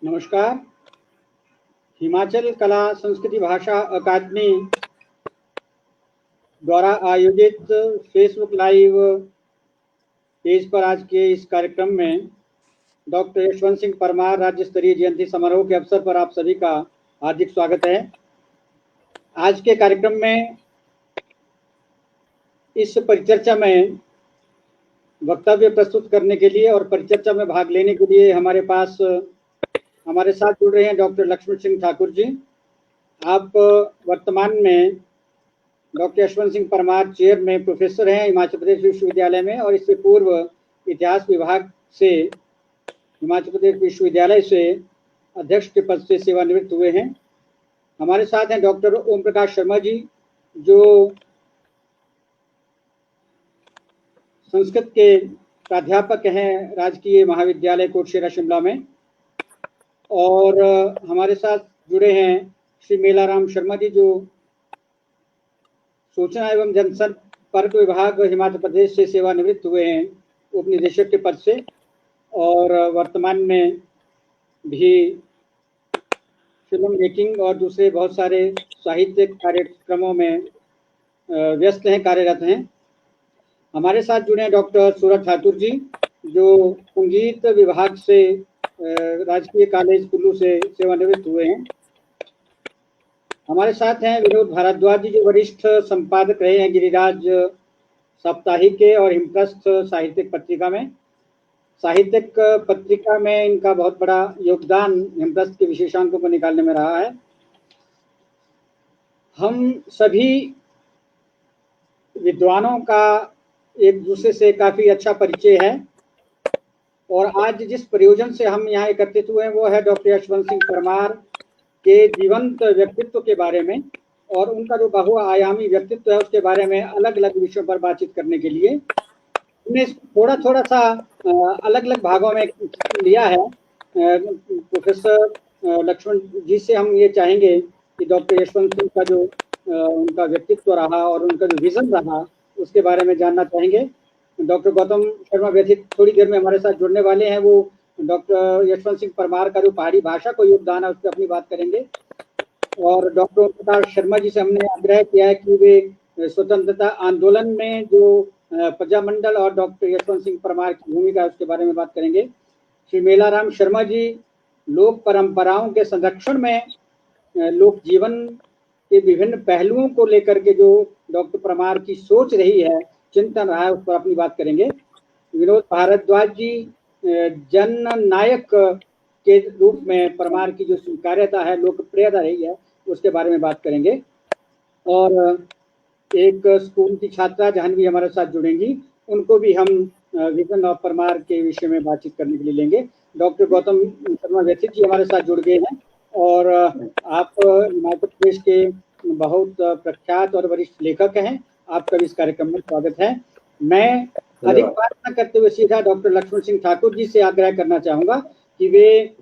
नमस्कार। हिमाचल कला संस्कृति भाषा अकादमी द्वारा आयोजित फेसबुक लाइव पेज पर आज के इस कार्यक्रम में डॉक्टर यशवंत सिंह परमार राज्य स्तरीय जयंती समारोह के अवसर पर आप सभी का हार्दिक स्वागत है। आज के कार्यक्रम में इस परिचर्चा में वक्तव्य प्रस्तुत करने के लिए और परिचर्चा में भाग लेने के लिए हमारे साथ जुड़ रहे हैं डॉक्टर लक्ष्मण सिंह ठाकुर जी। आप वर्तमान में डॉक्टर यशवंत सिंह परमार चेयर में प्रोफेसर हैं हिमाचल प्रदेश विश्वविद्यालय में, और इससे पूर्व इतिहास विभाग से हिमाचल प्रदेश विश्वविद्यालय से अध्यक्ष के पद से सेवानिवृत्त हुए हैं। हमारे साथ हैं डॉक्टर ओम प्रकाश शर्मा जी, जो संस्कृत के प्राध्यापक हैं राजकीय महाविद्यालय कोटशेरा शिमला में, और हमारे साथ जुड़े हैं श्री मेलाराम शर्मा जी, जो सूचना एवं जनसंपर्क विभाग हिमाचल प्रदेश से सेवानिवृत्त हुए हैं उप निदेशक के पद से, और वर्तमान में भी फिल्म मेकिंग और दूसरे बहुत सारे साहित्यिक कार्यक्रमों में व्यस्त हैं, कार्यरत हैं। हमारे साथ जुड़े हैं डॉक्टर सूरज ठाकुर जी, जो संगीत विभाग से राजकीय कॉलेज कुल्लू से सेवानिवृत्त हुए हैं। हमारे साथ हैं विनोद भारद्वाज जी, जो वरिष्ठ संपादक रहे हैं गिरिराज साप्ताहिक के और हिमप्रस्थ साहित्यिक पत्रिका में। साहित्यिक पत्रिका में इनका बहुत बड़ा योगदान हिमप्रस्थ के विशेषांकों को निकालने में रहा है। हम सभी विद्वानों का एक दूसरे से काफी अच्छा परिचय है, और आज जिस प्रयोजन से हम यहाँ एकत्रित हुए हैं वो है डॉक्टर यशवंत सिंह परमार के जीवंत व्यक्तित्व के बारे में, और उनका जो बहुआयामी व्यक्तित्व है उसके बारे में अलग अलग विषयों पर बातचीत करने के लिए हमने थोड़ा सा अलग अलग भागों में लिया है। प्रोफेसर लक्ष्मण जी से हम ये चाहेंगे कि डॉक्टर यशवंत सिंह का जो उनका व्यक्तित्व रहा और उनका जो विजन रहा उसके बारे में जानना चाहेंगे। डॉक्टर गौतम शर्मा व्यथित थोड़ी देर में हमारे साथ जुड़ने वाले हैं, वो डॉक्टर यशवंत सिंह परमार का जो पहाड़ी भाषा को योगदान है उस पर अपनी बात करेंगे। और डॉक्टर प्रकाश शर्मा जी से हमने आग्रह किया है कि वे स्वतंत्रता आंदोलन में जो प्रजामंडल और डॉक्टर यशवंत सिंह परमार की भूमिका है उसके बारे में बात करेंगे। श्री मेलाराम शर्मा जी लोक परंपराओं के संरक्षण में लोक जीवन के विभिन्न पहलुओं को लेकर के जो डॉक्टर परमार की सोच रही है, चिंतन रहा है, उस पर अपनी बात करेंगे। विनोद भारद्वाज जी जन नायक के रूप में परमार की जो स्वीकार्यता है, लोकप्रियता रही है, उसके बारे में बात करेंगे। और एक स्कूल की छात्रा जाह्नवी हमारे साथ जुड़ेंगी, उनको भी हम विजन ऑफ परमार के विषय में बातचीत करने के लिए लेंगे। डॉक्टर गौतम शर्मा व्यथित जी हमारे साथ जुड़ गए हैं, और आप हिमाचल प्रदेश के बहुत प्रख्यात और वरिष्ठ लेखक हैं। आपका भी इस कार्यक्रम में स्वागत है। मैं अधिक बात न करते हुए सीधा डॉक्टर लक्ष्मण सिंह ठाकुर जी से आग्रह करना चाहूंगा कि वे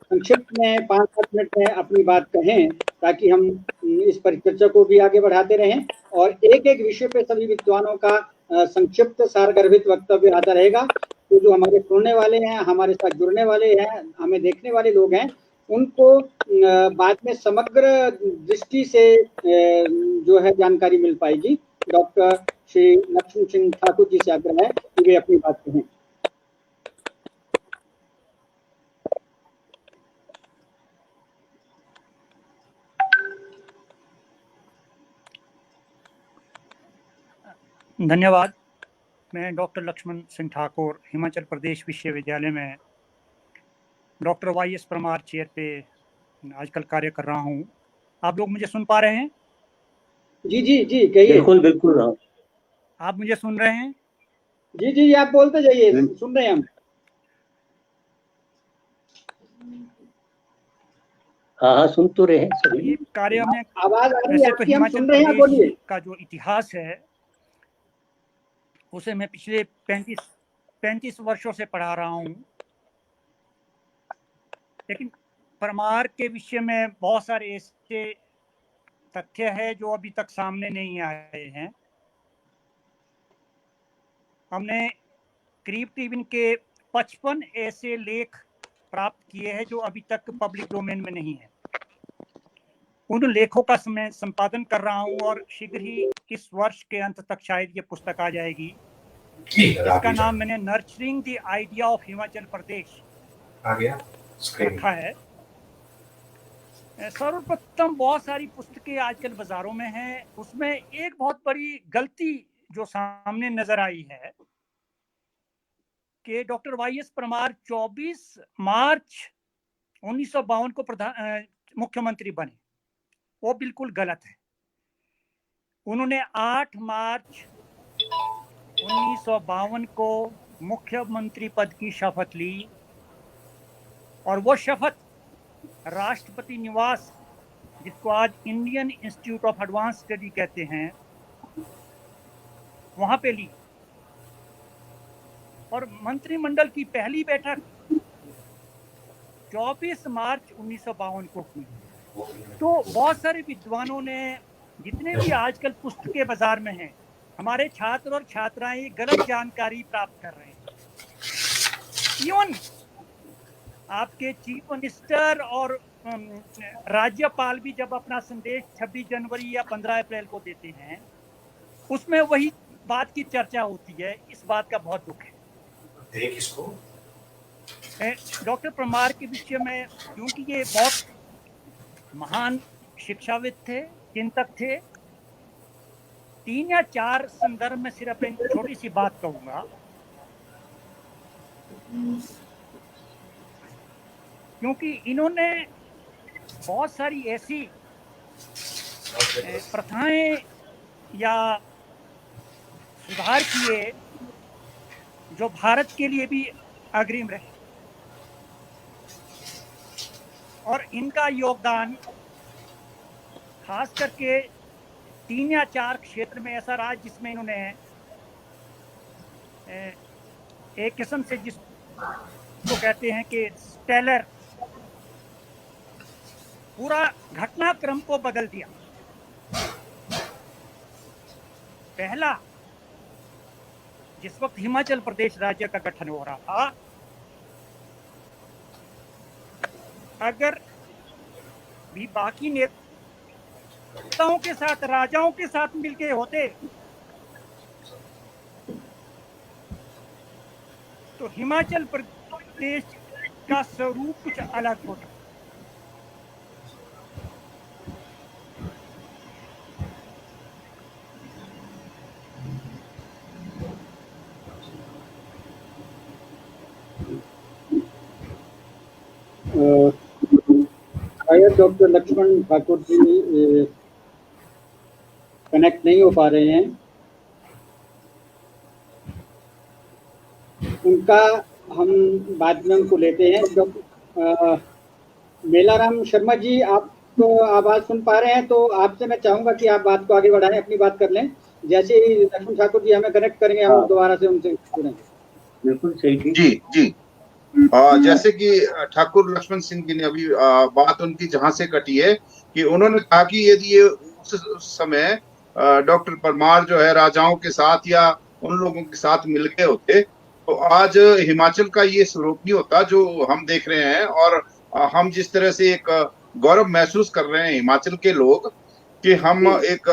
संक्षिप्त में 5-7 मिनट में अपनी बात कहें, ताकि हम इस परिचर्चा को भी आगे बढ़ाते रहें, और एक एक विषय पे सभी विद्वानों का संक्षिप्त सारगर्भित वक्तव्य आता रहेगा। तो जो हमारे सुनने वाले हैं, हमारे साथ जुड़ने वाले हैं, हमें देखने वाले लोग हैं, उनको बाद में समग्र दृष्टि से जो है जानकारी मिल पाएगी। डॉक्टर श्री लक्ष्मण सिंह ठाकुर जी से आग्रह है कि वे अपनी बात कहें। धन्यवाद। मैं डॉक्टर लक्ष्मण सिंह ठाकुर हिमाचल प्रदेश विश्वविद्यालय में डॉक्टर वाई.एस. परमार चेयर पे आजकल कार्य कर रहा हूँ। आप लोग मुझे सुन पा रहे हैं? जी जी जी कहिए। बिल्कुल बिल्कुल। आप मुझे सुन रहे हैं? जी जी आप बोलते जाइए, सुन रहे हैं हम। हाँ सुन तो रहे हैं सभी। ये कार्य में आवाज आ रही है तो आपकी, हम हिमाचल सुन रहे हैं, बोलिए। प्रदेश का जो इतिहास है उसे मैं पिछले 35 वर्षों से पढ़ा रहा हूँ, लेकिन परमार के विषय में बहुत सारे ऐसे तथ्य है जो अभी तक सामने नहीं आए हैं। हमने करीब के 55 ऐसे लेख प्राप्त किए हैं जो अभी तक पब्लिक डोमेन में नहीं है। उन लेखों का मैं संपादन कर रहा हूं और शीघ्र ही इस वर्ष के अंत तक शायद ये पुस्तक आ जाएगी। इसका नाम मैंने nurturing the idea of Himachal Pradesh रखा है। सर्वप्रथम बहुत सारी पुस्तकें आजकल बाजारों में हैं, उसमें एक बहुत बड़ी गलती जो सामने नजर आई है कि डॉक्टर वाईएस परमार 24 मार्च 1952 को मुख्यमंत्री बने। वो बिल्कुल गलत है। उन्होंने 8 मार्च 1952 को मुख्यमंत्री पद की शपथ ली और वो शपथ राष्ट्रपति निवास, जिसको आज Indian institute of advance study कहते हैं, वहां पे ली। और मंत्रिमंडल की पहली बैठक 24 मार्च 1952 को हुई। तो बहुत सारे विद्वानों ने, जितने भी आजकल पुस्तकें बाजार में हैं, हमारे छात्र और छात्राएं गलत जानकारी प्राप्त कर रहे हैं। इवन आपके चीफ मिनिस्टर और राज्यपाल भी जब अपना संदेश 26 जनवरी या 15 अप्रैल को देते हैं, उसमें वही बात की चर्चा होती है। इस बात का बहुत दुख है। डॉक्टर परमार के विषय में, क्योंकि ये बहुत महान शिक्षाविद थे, चिंतक थे, 3 या 4 संदर्भ में सिर्फ एक छोटी सी बात कहूंगा। क्योंकि इन्होंने बहुत सारी ऐसी प्रथाएं या सुधार किए जो भारत के लिए भी अग्रिम रहे, और इनका योगदान खास करके 3 या 4 क्षेत्र में ऐसा रहा जिसमें इन्होंने एक किस्म से जिसको कहते हैं कि स्टेलर, पूरा घटनाक्रम को बदल दिया। पहला, जिस वक्त हिमाचल प्रदेश राज्य का गठन हो रहा था, अगर भी बाकी नेताओं के साथ, राजाओं के साथ मिलके होते तो हिमाचल प्रदेश का स्वरूप कुछ अलग होता। शायद डॉक्टर लक्ष्मण ठाकुर जी कनेक्ट नहीं हो पा रहे हैं। उनका हम बाद में उनको लेते हैं। डॉक्टर मेलाराम शर्मा जी, आप तो आवाज़ सुन पा रहे हैं, तो आपसे मैं चाहूँगा कि आप बात को आगे बढ़ाएं, अपनी बात कर लें। जैसे ही लक्ष्मण ठाकुर जी हमें कनेक्ट करेंगे, हम दोबारा से उनसे जुड़ेंगे। बिल्कुल सही जी जी। जैसे कि ठाकुर लक्ष्मण सिंह जी ने अभी बात उनकी जहां से कटी है कि उन्होंने कहा कि यदि ये उस समय डॉक्टर परमार जो है राजाओं के साथ या उन लोगों के साथ मिलके होते तो आज हिमाचल का ये स्वरूप नहीं होता जो हम देख रहे हैं। और हम जिस तरह से एक गौरव महसूस कर रहे हैं हिमाचल के लोग कि हम एक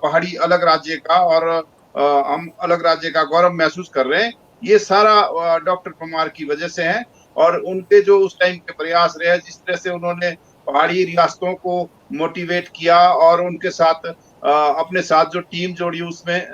पहाड़ी अलग राज्य का और हम अलग राज्य का गौरव महसूस कर रहे हैं, ये सारा डॉक्टर परमार की वजह से है। और उनके जो उस टाइम के प्रयास रहे, जिस तरह से उन्होंने पहाड़ी रियासतों को मोटिवेट किया और उनके साथ अपने साथ जो टीम जोड़ी, उसमें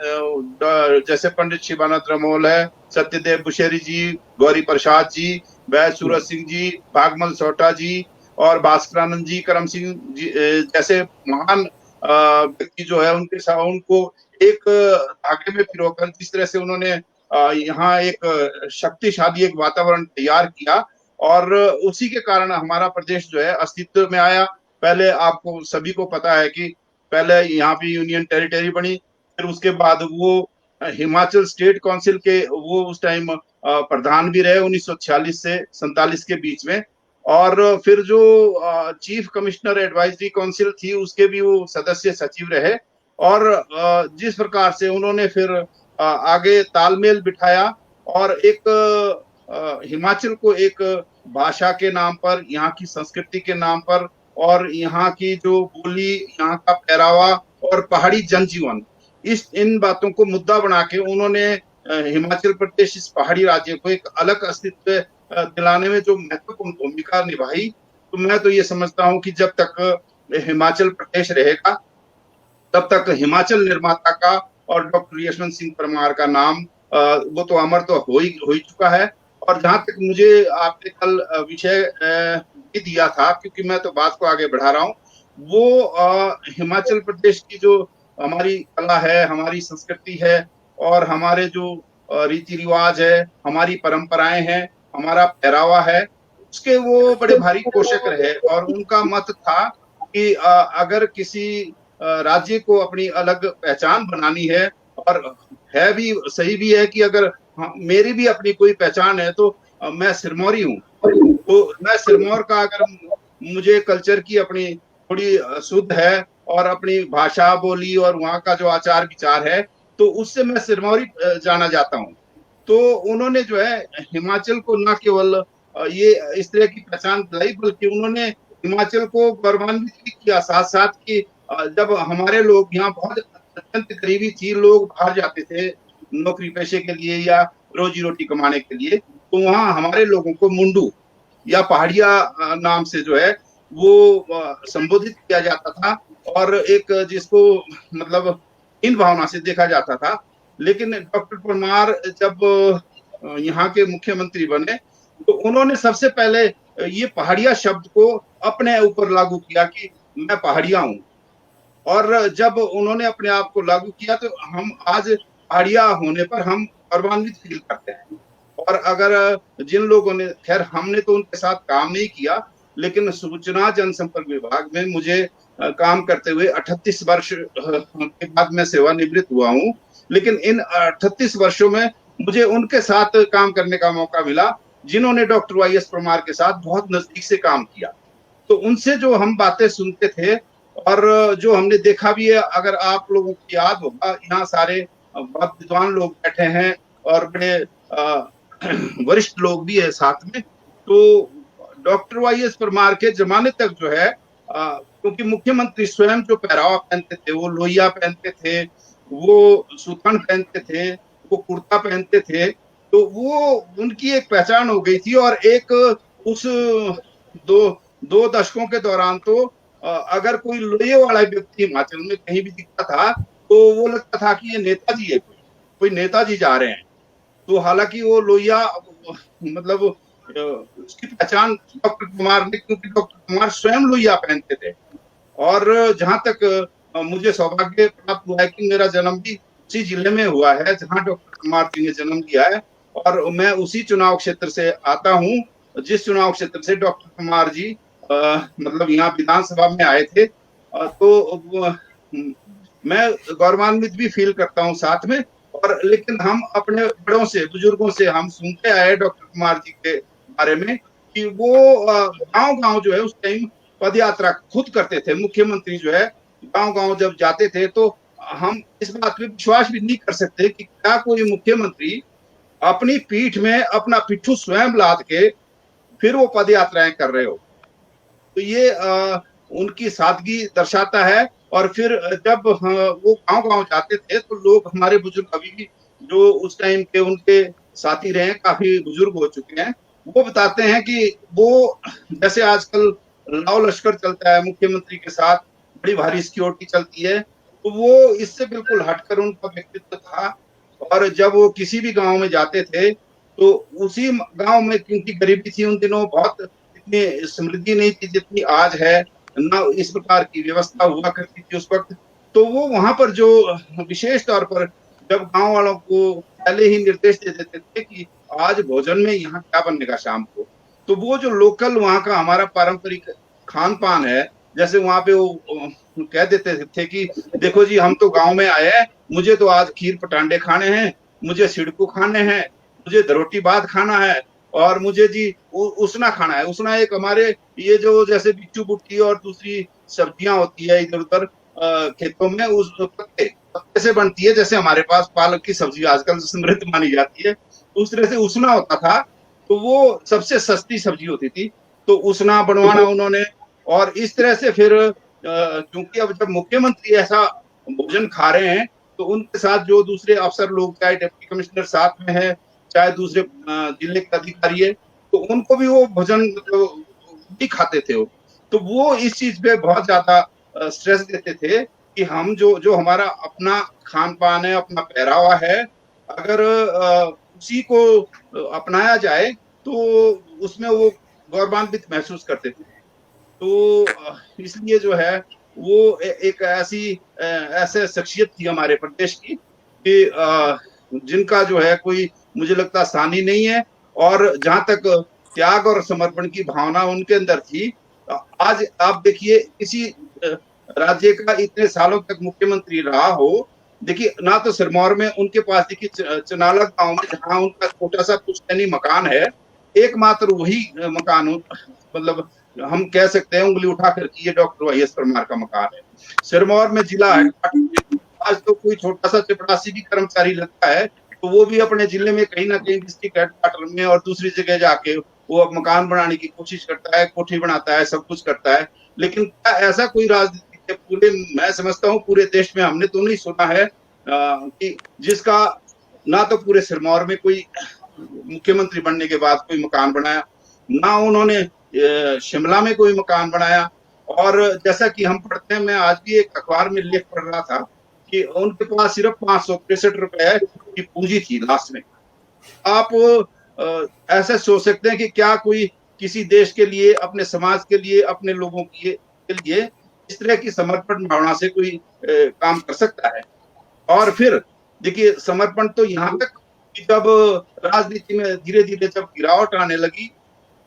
जैसे पंडित शिवानंद रमोल है, सत्यदेव बुशेरी जी, गौरी प्रसाद जी, वैद्य सूरज सिंह जी, भागमल सोटा जी और भास्करानंद जी, करम सिंह जी जैसे महान व्यक्ति जो है, उनके साथ उनको एक धागे में पिरोकर जिस तरह से उन्होंने यहाँ एक शक्तिशाली एक वातावरण तैयार किया और उसी के कारण हमारा प्रदेश जो है अस्तित्व में आया। पहले आपको सभी को पता है कि पहले यहाँ पे यूनियन टेरिटरी बनी, फिर उसके बाद वो हिमाचल स्टेट काउंसिल के वो उस टाइम प्रधान भी रहे 1946 से 47 के बीच में। और फिर जो चीफ कमिश्नर एडवाइजरी काउंसिल थी उसके भी वो सदस्य सचिव रहे। और जिस प्रकार से उन्होंने फिर आगे तालमेल बिठाया और एक हिमाचल को एक भाषा के नाम पर, यहाँ की संस्कृति के नाम पर, और यहाँ की जो बोली, यहाँ का पहरावा और पहाड़ी जनजीवन, इन बातों को मुद्दा बना के उन्होंने हिमाचल प्रदेश इस पहाड़ी राज्य को एक अलग अस्तित्व दिलाने में जो महत्वपूर्ण भूमिका निभाई। तो मैं तो ये समझता हूँ कि जब तक हिमाचल प्रदेश रहेगा तब तक हिमाचल निर्माता का और डॉक्टर यशवंत सिंह परमार का नाम वो तो अमर तो हो ही चुका है। और जहां तक मुझे आपने कल विषय भी दिया था, क्योंकि मैं तो बात को आगे बढ़ा रहा हूँ, वो हिमाचल प्रदेश की जो हमारी कला है, हमारी संस्कृति है और हमारे जो रीति रिवाज है, हमारी परंपराएं हैं, हमारा पहरावा है, उसके वो बड़े भारी पोषक रहे। और उनका मत था कि अगर किसी राज्य को अपनी अलग पहचान बनानी है, और है भी सही भी है कि अगर मेरी भी अपनी कोई पहचान है तो मैं सिरमौरी हूँ, तो मैं सिरमौर का अगर मुझे कल्चर की अपनी थोड़ी शुद्ध है और अपनी भाषा बोली और वहाँ का जो आचार विचार है, तो उससे मैं सिरमौरी जाना जाता हूँ। तो उन्होंने जो है हिमाचल को न केवल ये इस तरह की पहचान दिलाई, बल्कि उन्होंने हिमाचल को गौरवान्वित भी किया, साथ साथ कि जब हमारे लोग यहाँ बहुत अत्यंत करीबी थी, लोग बाहर जाते थे नौकरी पेशे के लिए या रोजी रोटी कमाने के लिए, तो वहाँ हमारे लोगों को मुंडू या पहाड़िया नाम से जो है वो संबोधित किया जाता था, और एक जिसको मतलब इन भावना से देखा जाता था। लेकिन डॉक्टर परमार जब यहाँ के मुख्यमंत्री बने तो उन्होंने सबसे पहले ये पहाड़िया शब्द को अपने ऊपर लागू किया कि मैं पहाड़िया हूँ। और जब उन्होंने अपने आप को लागू किया तो हम आज पहाड़िया होने पर हम गौरवान्वित फील करते हैं। और अगर जिन लोगों ने, खैर हमने तो उनके साथ काम नहीं किया, लेकिन सूचना जनसंपर्क विभाग में मुझे काम करते हुए 38 वर्ष के बाद मैं सेवानिवृत्त हुआ हूँ। लेकिन इन 38 वर्षों में मुझे उनके साथ काम करने का मौका मिला जिन्होंने डॉक्टर वाईएस परमार के साथ बहुत नजदीक से काम किया। तो उनसे जो हम बातें सुनते थे और जो हमने देखा भी है, अगर आप लोगों को याद होगा, यहाँ सारे बहुत विद्वान लोग बैठे हैं और बड़े वरिष्ठ लोग भी है साथ में। तो डॉक्टर वाईएस परमार के जमाने तक जो है, क्योंकि मुख्यमंत्री स्वयं जो पहरावा पहनते थे, वो लोहिया पहनते थे, वो सूतन पहनते थे, वो कुर्ता पहनते थे, तो वो उनकी एक पहचान हो गई थी। और एक उस दो दशकों के दौरान तो अगर कोई लोहे वाला व्यक्ति हिमाचल में कहीं भी दिखता था तो वो लगता था कि ये नेताजी है, कोई नेताजी जा रहे हैं। तो हालांकि वो लोहिया मतलब उसकी पहचान डॉक्टर कुमार ने, क्योंकि डॉक्टर कुमार स्वयं लोहिया पहनते थे। और जहां तक मुझे सौभाग्य प्राप्त हुआ है कि मेरा जन्म भी उसी जिले में हुआ है जहां डॉक्टर कुमार जी ने जन्म लिया है, और मैं उसी चुनाव क्षेत्र से आता हूं जिस चुनाव क्षेत्र से डॉक्टर कुमार जी मतलब यहाँ विधानसभा में आए थे। तो मैं गौरवान्वित भी फील करता हूँ साथ में। और लेकिन हम अपने बड़ों से, बुजुर्गों से हम सुनते आए डॉक्टर कुमार जी के बारे में कि वो गांव-गांव जो है उस टाइम पद यात्रा खुद करते थे। मुख्यमंत्री जो है गांव-गांव जब जाते थे तो हम इस बात पे विश्वास भी नहीं कर सकते कि क्या कोई मुख्यमंत्री अपनी पीठ में अपना पिट्ठू स्वयं लाद के फिर वो पद यात्राएं कर रहे हो। तो ये उनकी सादगी दर्शाता है। और फिर जब वो गांव-गांव जाते थे तो लोग, हमारे बुजुर्ग अभी भी जो उस टाइम के उनके साथी रहे, काफी बुजुर्ग हो चुके हैं, वो बताते हैं कि वो जैसे आजकल लाव लश्कर चलता है मुख्यमंत्री के साथ, बड़ी भारी सिक्योरिटी चलती है, तो वो इससे बिल्कुल हटकर उनका व्यक्तित्व था। और जब वो किसी भी गांव में जाते थे तो उसी गांव में, क्योंकि गरीबी थी उन दिनों, बहुत इतनी समृद्धि नहीं थी जितनी आज है, ना इस प्रकार की व्यवस्था हुआ करती थी उस वक्त, तो वो वहां पर जो विशेष तौर पर जब गांव वालों को पहले ही निर्देश दे देते थे कि आज भोजन में यहाँ क्या बनेगा शाम को, तो वो जो लोकल वहाँ का हमारा पारंपरिक खान पान है, जैसे वहां पे वो कह देते थे कि देखो जी हम तो गांव में आए हैं, मुझे तो आज खीर पटांडे खाने हैं, मुझे सिड़कू खाने हैं, मुझे दरोटी भात खाना है, और मुझे जी उसना खाना है। उसना एक हमारे ये जो जैसे बिच्छू बुट्टी और दूसरी सब्जियां होती है इधर उधर खेतों में, उस पत्ते से बनती है, जैसे हमारे पास पालक की सब्जी आजकल समृद्ध मानी जाती है, उस तरह से उसना होता था। तो वो सबसे सस्ती सब्जी होती थी, तो उसना बनवाना उन्होंने। और इस तरह से फिर क्योंकि अब जब मुख्यमंत्री ऐसा भोजन खा रहे हैं तो उनके साथ जो दूसरे अफसर लोग, चाहे डिप्टी कमिश्नर साथ में है, चाहे दूसरे जिले के अधिकारी है, तो उनको भी वो भोजन मतलब भी खाते थे वो। तो वो इस चीज पे बहुत ज्यादा स्ट्रेस देते थे कि हम जो हमारा अपना खान पान है, अपना पहरावा है, अगर उसी को अपनाया जाए तो उसमें वो गौरवान्वित महसूस करते थे। तो इसलिए जो है वो एक ऐसे शख्सियत थी हमारे प्रदेश की कि जिनका जो है कोई मुझे लगता सानी नहीं है। और जहां तक त्याग और समर्पण की भावना उनके अंदर थी, आज आप देखिए किसी राज्य का इतने सालों तक मुख्यमंत्री रहा हो, देखिए ना तो सिरमौर में उनके पास देखिए चनाला गांव में जहां उनका छोटा सा पुश्तैनी मकान है, एकमात्र वही मकान मतलब हम कह सकते हैं उंगली उठाकर कि ये डॉक्टर वाईएस परमार का मकान है। सिरमौर में जिला हेडक्वार्टर आज तो कोई छोटा सा चपरासी भी कर्मचारी लगता है तो वो भी अपने जिले में कहीं ना कहीं डिस्ट्रिक्ट हेडक्वार्टर में और दूसरी जगह जाके वो अब मकान बनाने की कोशिश करता है, कोठी बनाता है, सब कुछ करता है। लेकिन क्या ऐसा कोई राजनीति के पूरे, मैं समझता हूँ पूरे देश में हमने तो नहीं सुना है कि जिसका ना तो पूरे सिरमौर में कोई मुख्यमंत्री बनने के बाद कोई मकान बनाया, ना उन्होंने शिमला में कोई मकान बनाया। और जैसा कि हम पढ़ते हैं, मैं आज भी एक अखबार में लेख पढ़ रहा था कि उनके पास सिर्फ 563 रुपए की पूंजी थी लास्ट में। आप ऐसा सोच सकते हैं कि क्या कोई किसी देश के लिए, अपने समाज के लिए, अपने लोगों के लिए इस तरह की समर्पण भावना से कोई काम कर सकता है। और फिर देखिए समर्पण तो यहाँ तक कि जब राजनीति में धीरे धीरे जब गिरावट आने लगी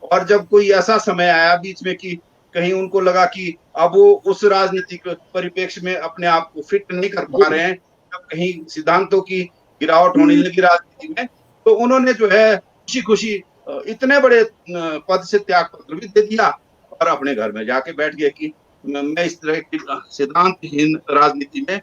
और जब कोई ऐसा समय आया बीच में कि कहीं उनको लगा कि अब वो उस राजनीतिक परिप्रेक्ष्य में अपने आप को फिट नहीं कर पा रहे हैं, जब कहीं सिद्धांतों की गिरावट होने लगी राजनीति में, तो उन्होंने जो है खुशी खुशी इतने बड़े पद से त्याग पत्र भी दे दिया और अपने घर में जाके बैठ गए कि मैं इस तरह की सिद्धांतहीन राजनीति में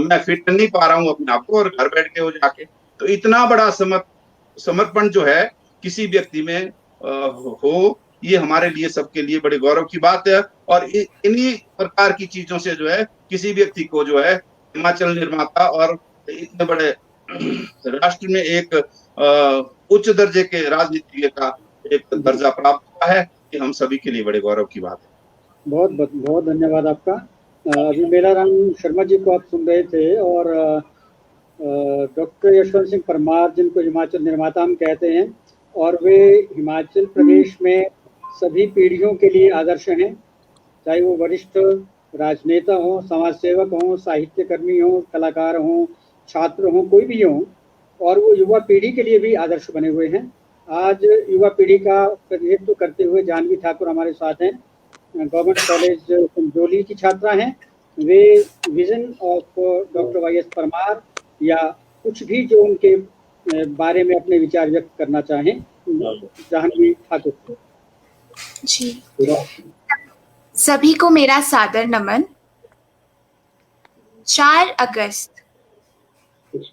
मैं फिट नहीं पा रहा हूँ अपने आप को, और घर बैठ गए हो जाके। तो इतना बड़ा समर्पण जो है किसी व्यक्ति में हो, ये हमारे लिए, सबके लिए बड़े गौरव की बात है। और इन्हीं प्रकार की चीजों से जो है किसी व्यक्ति को जो है हिमाचल निर्माता और इतने बड़े राष्ट्र में एक उच्च दर्जे के राजनीतिज्ञ का एक दर्जा प्राप्त हुआ है, कि हम सभी के लिए बड़े गौरव की बात है। बहुत बहुत धन्यवाद आपका। अभी मेलाराम शर्मा जी को आप सुन रहे थे, और डॉक्टर यशवंत सिंह परमार, जिनको हिमाचल निर्माता हम कहते हैं, और वे हिमाचल प्रदेश में सभी पीढ़ियों के लिए आदर्श हैं, चाहे वो वरिष्ठ राजनेता हों, समाज सेवक हों, साहित्यकर्मी हों, कलाकार हों, छात्र हों, कोई भी हों, और वो युवा पीढ़ी के लिए भी आदर्श बने हुए हैं। आज युवा पीढ़ी का प्रतिनिधित्व करते हुए जानवी ठाकुर हमारे साथ हैं, गवर्नमेंट कॉलेज संजौली की छात्रा हैं। वे vision of doctor YS Parmar या कुछ भी जो उनके बारे में अपने विचार व्यक्त करना चाहें, जानवी ठाकुर जी। सभी को मेरा सादर नमन। 4 अगस्त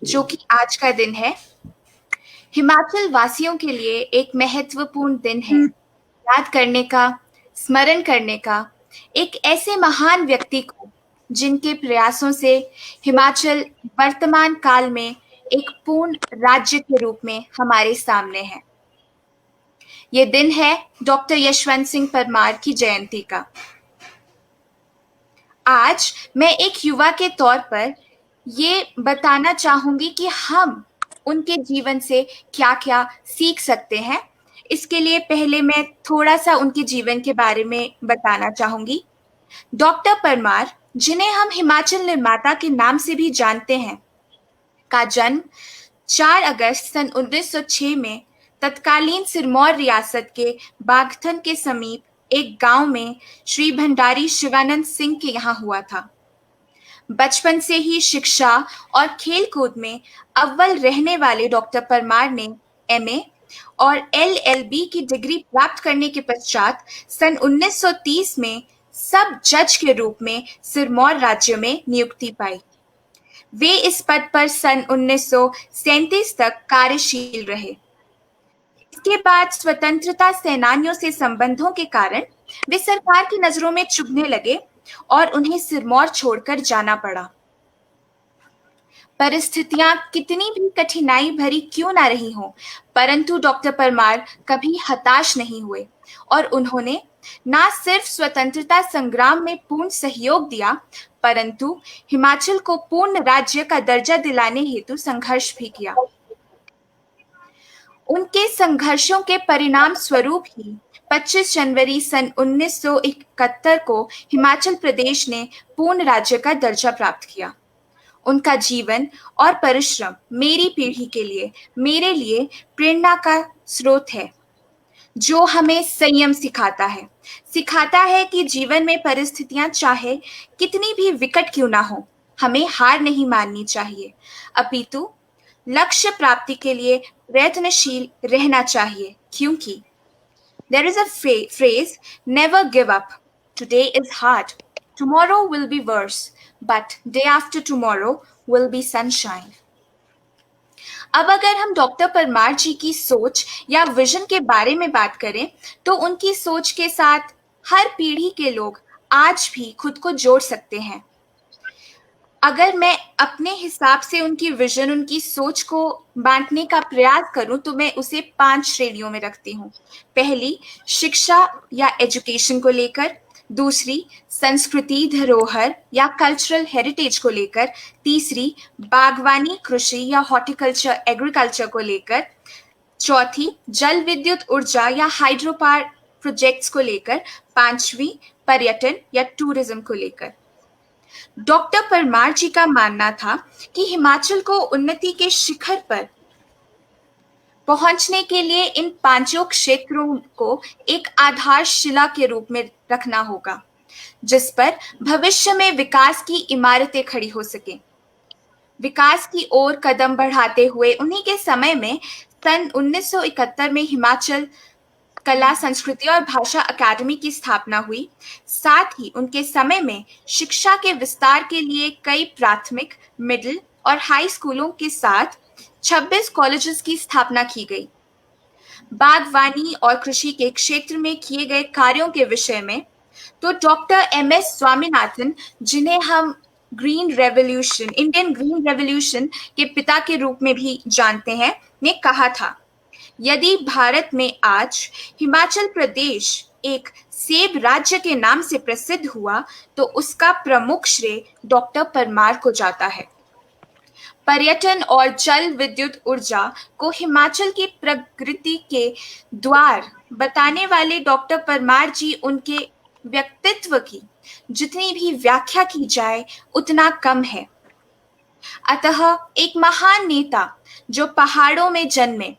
जो कि आज का दिन है, हिमाचल वासियों के लिए एक महत्वपूर्ण दिन है, याद करने का, स्मरण करने का एक ऐसे महान व्यक्ति को जिनके प्रयासों से हिमाचल वर्तमान काल में एक पूर्ण राज्य के रूप में हमारे सामने है। ये दिन है डॉक्टर यशवंत सिंह परमार की जयंती का। आज मैं एक युवा के तौर पर ये बताना चाहूंगी कि हम उनके जीवन से क्या क्या सीख सकते हैं। इसके लिए पहले मैं थोड़ा सा उनके जीवन के बारे में बताना चाहूंगी। डॉक्टर परमार, जिन्हें हम हिमाचल निर्माता के नाम से भी जानते हैं, का जन्म 4 अगस्त सन 1906 में तत्कालीन सिरमौर रियासत के बागथन के समीप एक गांव में श्री भंडारी शिवानंद सिंह के यहाँ हुआ था। बचपन से ही शिक्षा और खेलकूद में अव्वल रहने वाले डॉक्टर परमार ने एमए और एलएलबी की डिग्री प्राप्त करने के पश्चात सन 1930 में सब जज के रूप में सिरमौर राज्य में नियुक्ति पाई। वे इस पद पर सन 1937 तक कार्यशील रहे। उसके बाद स्वतंत्रता सेनानियों से संबंधों के कारण वे सरकार की नजरों में चुभने लगे और उन्हें सिरमौर छोड़कर जाना पड़ा। परिस्थितियां कितनी भी कठिनाई भरी क्यों ना रही हों, परंतु डॉक्टर परमार कभी हताश नहीं हुए और उन्होंने ना सिर्फ स्वतंत्रता संग्राम में पूर्ण सहयोग दिया, परंतु हिमाचल को पूर्ण राज्य का दर्जा दिलाने हेतु संघर्ष भी किया। उनके संघर्षों के परिणाम स्वरूप ही 25 जनवरी सन 1971 को हिमाचल प्रदेश ने पूर्ण राज्य का दर्जा प्राप्त किया। उनका जीवन और परिश्रम मेरी पीढ़ी के लिए, मेरे लिए प्रेरणा का स्रोत है, जो हमें संयम सिखाता है कि जीवन में परिस्थितियां चाहे कितनी भी विकट क्यों ना हो, हमें हार नहीं माननी चाहिए, अपितु लक्ष्य प्राप्ति के लिए प्रयत्नशील रहना चाहिए, क्योंकि there is a phrase, never give up. Today is hard. Tomorrow will be worse, but day after tomorrow will be sunshine. अब अगर हम डॉक्टर परमार जी की सोच या विजन के बारे में बात करें, तो उनकी सोच के साथ हर पीढ़ी के लोग आज भी खुद को जोड़ सकते हैं। अगर मैं अपने हिसाब से उनकी विजन, उनकी सोच को बांटने का प्रयास करूं, तो मैं उसे 5 श्रेणियों में रखती हूँ। पहली, शिक्षा या एजुकेशन को लेकर। दूसरी, संस्कृति धरोहर या कल्चरल हेरिटेज को लेकर। तीसरी, बागवानी कृषि या हॉर्टिकल्चर एग्रीकल्चर को लेकर। चौथी, जल विद्युत ऊर्जा या हाइड्रो पावर प्रोजेक्ट्स को लेकर। पांचवी, पर्यटन या टूरिज्म को लेकर। डॉक्टर परमार जी का मानना था कि हिमाचल को उन्नति के शिखर पर पहुंचने के लिए इन 5 क्षेत्रों को एक आधारशिला के रूप में रखना होगा, जिस पर भविष्य में विकास की इमारतें खड़ी हो सके। विकास की ओर कदम बढ़ाते हुए उन्हीं के समय में सन 1971 में हिमाचल कला, संस्कृति और भाषा अकादमी की स्थापना हुई। साथ ही उनके समय में शिक्षा के विस्तार के लिए कई प्राथमिक, मिडिल और हाई स्कूलों के साथ 26 कॉलेजेस की स्थापना की गई। बागवानी और कृषि के क्षेत्र में किए गए कार्यों के विषय में तो डॉक्टर MS स्वामीनाथन, जिन्हें हम green revolution, Indian green revolution के पिता के रूप में भी जानते हैं, ने कहा था, यदि भारत में आज हिमाचल प्रदेश एक सेब राज्य के नाम से प्रसिद्ध हुआ, तो उसका प्रमुख श्रेय डॉक्टर परमार को जाता है। पर्यटन और जल विद्युत ऊर्जा को हिमाचल की प्रगति के द्वार बताने वाले डॉक्टर परमार जी, उनके व्यक्तित्व की जितनी भी व्याख्या की जाए उतना कम है। अतः एक महान नेता जो पहाड़ों में जन्मे,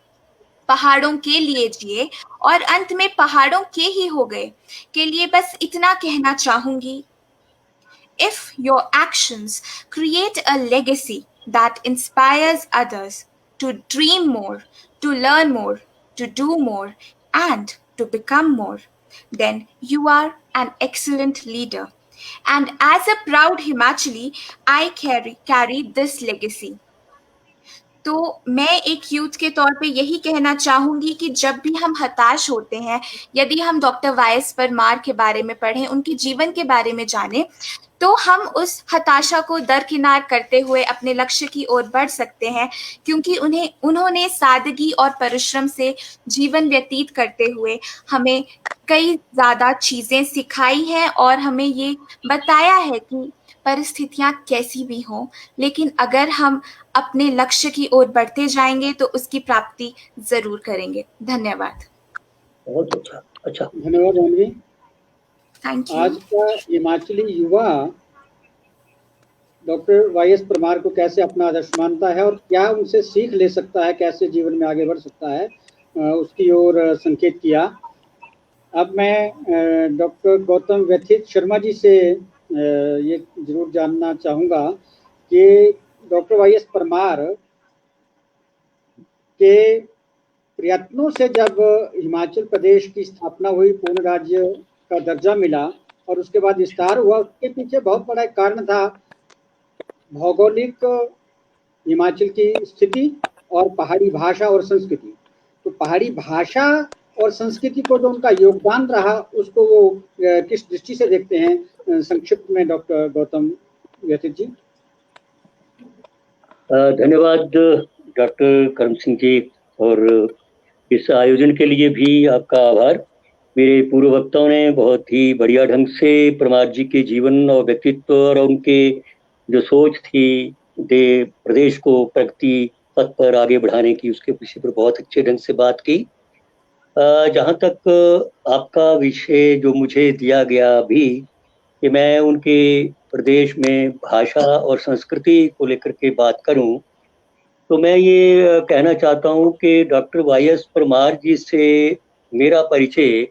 पहाड़ों के लिए जिए और अंत में पहाड़ों के ही हो गए, के लिए बस इतना कहना चाहूंगी, if your actions create a legacy that inspires others to dream more, to learn more, to do more, and to become more, then you are an excellent leader. And as a proud Himachali, I carry this legacy. तो मैं एक youth के तौर पे यही कहना चाहूंगी कि जब भी हम हताश होते हैं, यदि हम डॉक्टर YS परमार के बारे में पढ़ें, उनके जीवन के बारे में जानें, तो हम उस हताशा को दरकिनार करते हुए अपने लक्ष्य की ओर बढ़ सकते हैं, क्योंकि उन्होंने सादगी और परिश्रम से जीवन व्यतीत करते हुए हमें कई ज़्यादा चीज़ें सिखाई हैं और हमें ये बताया है कि परिस्थितियां कैसी भी हों, लेकिन अगर हम अपने लक्ष्य की ओर बढ़ते जाएंगे तो उसकी प्राप्ति जरूर करेंगे। धन्यवाद। बहुत अच्छा। धन्यवाद जानवी। Thank you. आज का हिमाचली युवा डॉक्टर YS परमार को कैसे अपना आदर्श मानता है और क्या उनसे सीख ले सकता है, कैसे जीवन में आगे बढ़ सकता है, उसकी ओर संकेत किया। अब मैं डॉक्टर गौतम व्यथित शर्मा जी से ये जरूर जानना चाहूँगा कि डॉक्टर YS परमार के प्रयत्नों से जब हिमाचल प्रदेश की स्थापना हुई, पूर्ण राज्य का दर्जा मिला और उसके बाद विस्तार हुआ, उसके पीछे बहुत बड़ा एक कारण था भौगोलिक हिमाचल की स्थिति और पहाड़ी भाषा और संस्कृति। तो पहाड़ी भाषा और संस्कृति को जो उनका योगदान रहा उसको वो किस दृष्टि से देखते हैं, संक्षिप्त में डॉक्टर गौतम व्यथित जी। धन्यवाद डॉक्टर करम सिंह जी, और इस आयोजन के लिए भी आपका आभार। मेरे पूर्व वक्ताओं ने बहुत ही बढ़िया ढंग से परमार जी के जीवन और व्यक्तित्व और उनके जो सोच थी प्रदेश को प्रगति पथ पर आगे बढ़ाने की, उसके विषय पर बहुत अच्छे ढंग से बात की। जहाँ तक आपका विषय जो मुझे दिया गया अभी कि मैं उनके प्रदेश में भाषा और संस्कृति को लेकर के बात करूं, तो मैं ये कहना चाहता हूं कि डॉक्टर वाई.एस. परमार जी से मेरा परिचय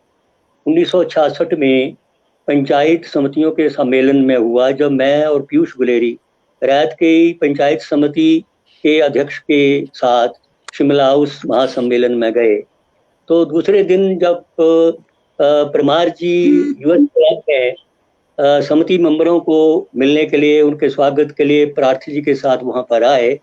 1966 में पंचायत समितियों के सम्मेलन में हुआ, जब मैं और पीयूष गुलेरी रैत के पंचायत समिति के अध्यक्ष के साथ शिमला उस महासम्मेलन में गए। तो दूसरे दिन जब परमार जी यूएस में समिति मेंबरों को मिलने के लिए, उनके स्वागत के लिए प्रार्थी जी के साथ वहां पर आए,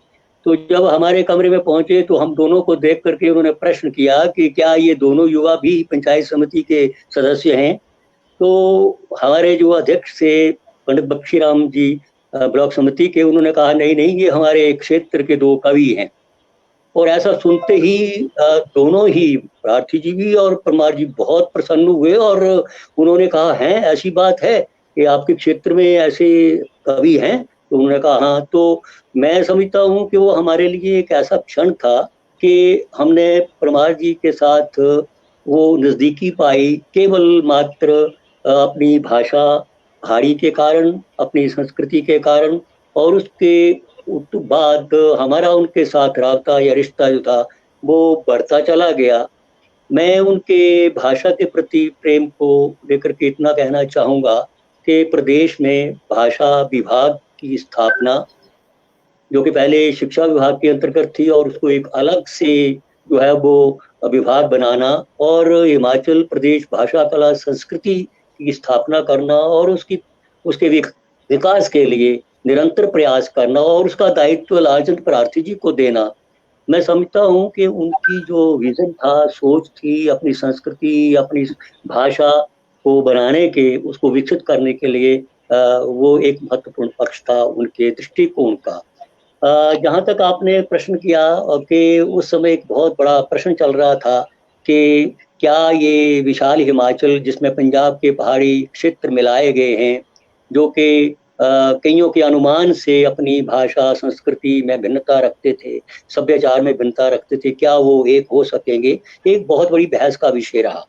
तो जब हमारे कमरे में पहुंचे तो हम दोनों को देख करके उन्होंने प्रश्न किया कि क्या ये दोनों युवा भी पंचायत समिति के सदस्य हैं। तो हमारे जो अध्यक्ष थे पंडित बख्शीराम जी ब्लॉक समिति के, उन्होंने कहा नहीं नहीं, ये हमारे क्षेत्र के दो कवि हैं। और ऐसा सुनते ही दोनों ही प्रार्थी जी भी और परमार जी बहुत प्रसन्न हुए और उन्होंने कहा है ऐसी बात है कि आपके क्षेत्र में ऐसे कवि हैं? तो उन्होंने कहा हाँ। तो मैं समझता हूँ कि वो हमारे लिए एक ऐसा क्षण था कि हमने परमार जी के साथ वो नज़दीकी पाई केवल मात्र अपनी भाषा पहाड़ी के कारण, अपनी संस्कृति के कारण, और उसके बाद हमारा उनके साथ राबता या रिश्ता जो था वो बढ़ता चला गया। मैं उनके भाषा के प्रति प्रेम को लेकर के इतना कहना चाहूँगा कि प्रदेश में भाषा विभाग की स्थापना, जो कि पहले शिक्षा विभाग के अंतर्गत थी, और उसको एक अलग से जो है वो विभाग बनाना, और हिमाचल प्रदेश भाषा कला संस्कृति की स्थापना करना और उसके विकास के लिए निरंतर प्रयास करना और उसका दायित्व लालचंद प्रार्थी जी को देना। मैं समझता हूँ कि उनकी जो विजन था, सोच थी, अपनी संस्कृति, अपनी भाषा को बनाने के, उसको विकसित करने के लिए वो एक महत्वपूर्ण पक्ष था उनके दृष्टिकोण का। जहाँ तक आपने प्रश्न किया कि उस समय एक बहुत बड़ा प्रश्न चल रहा था कि क्या ये विशाल हिमाचल जिसमें पंजाब के पहाड़ी क्षेत्र मिलाए गए हैं, जो कि कईयों के अनुमान से अपनी भाषा संस्कृति में भिन्नता रखते थे, सभ्याचार में भिन्नता रखते थे, क्या वो एक हो सकेंगे? एक बहुत बड़ी बहस का विषय रहा।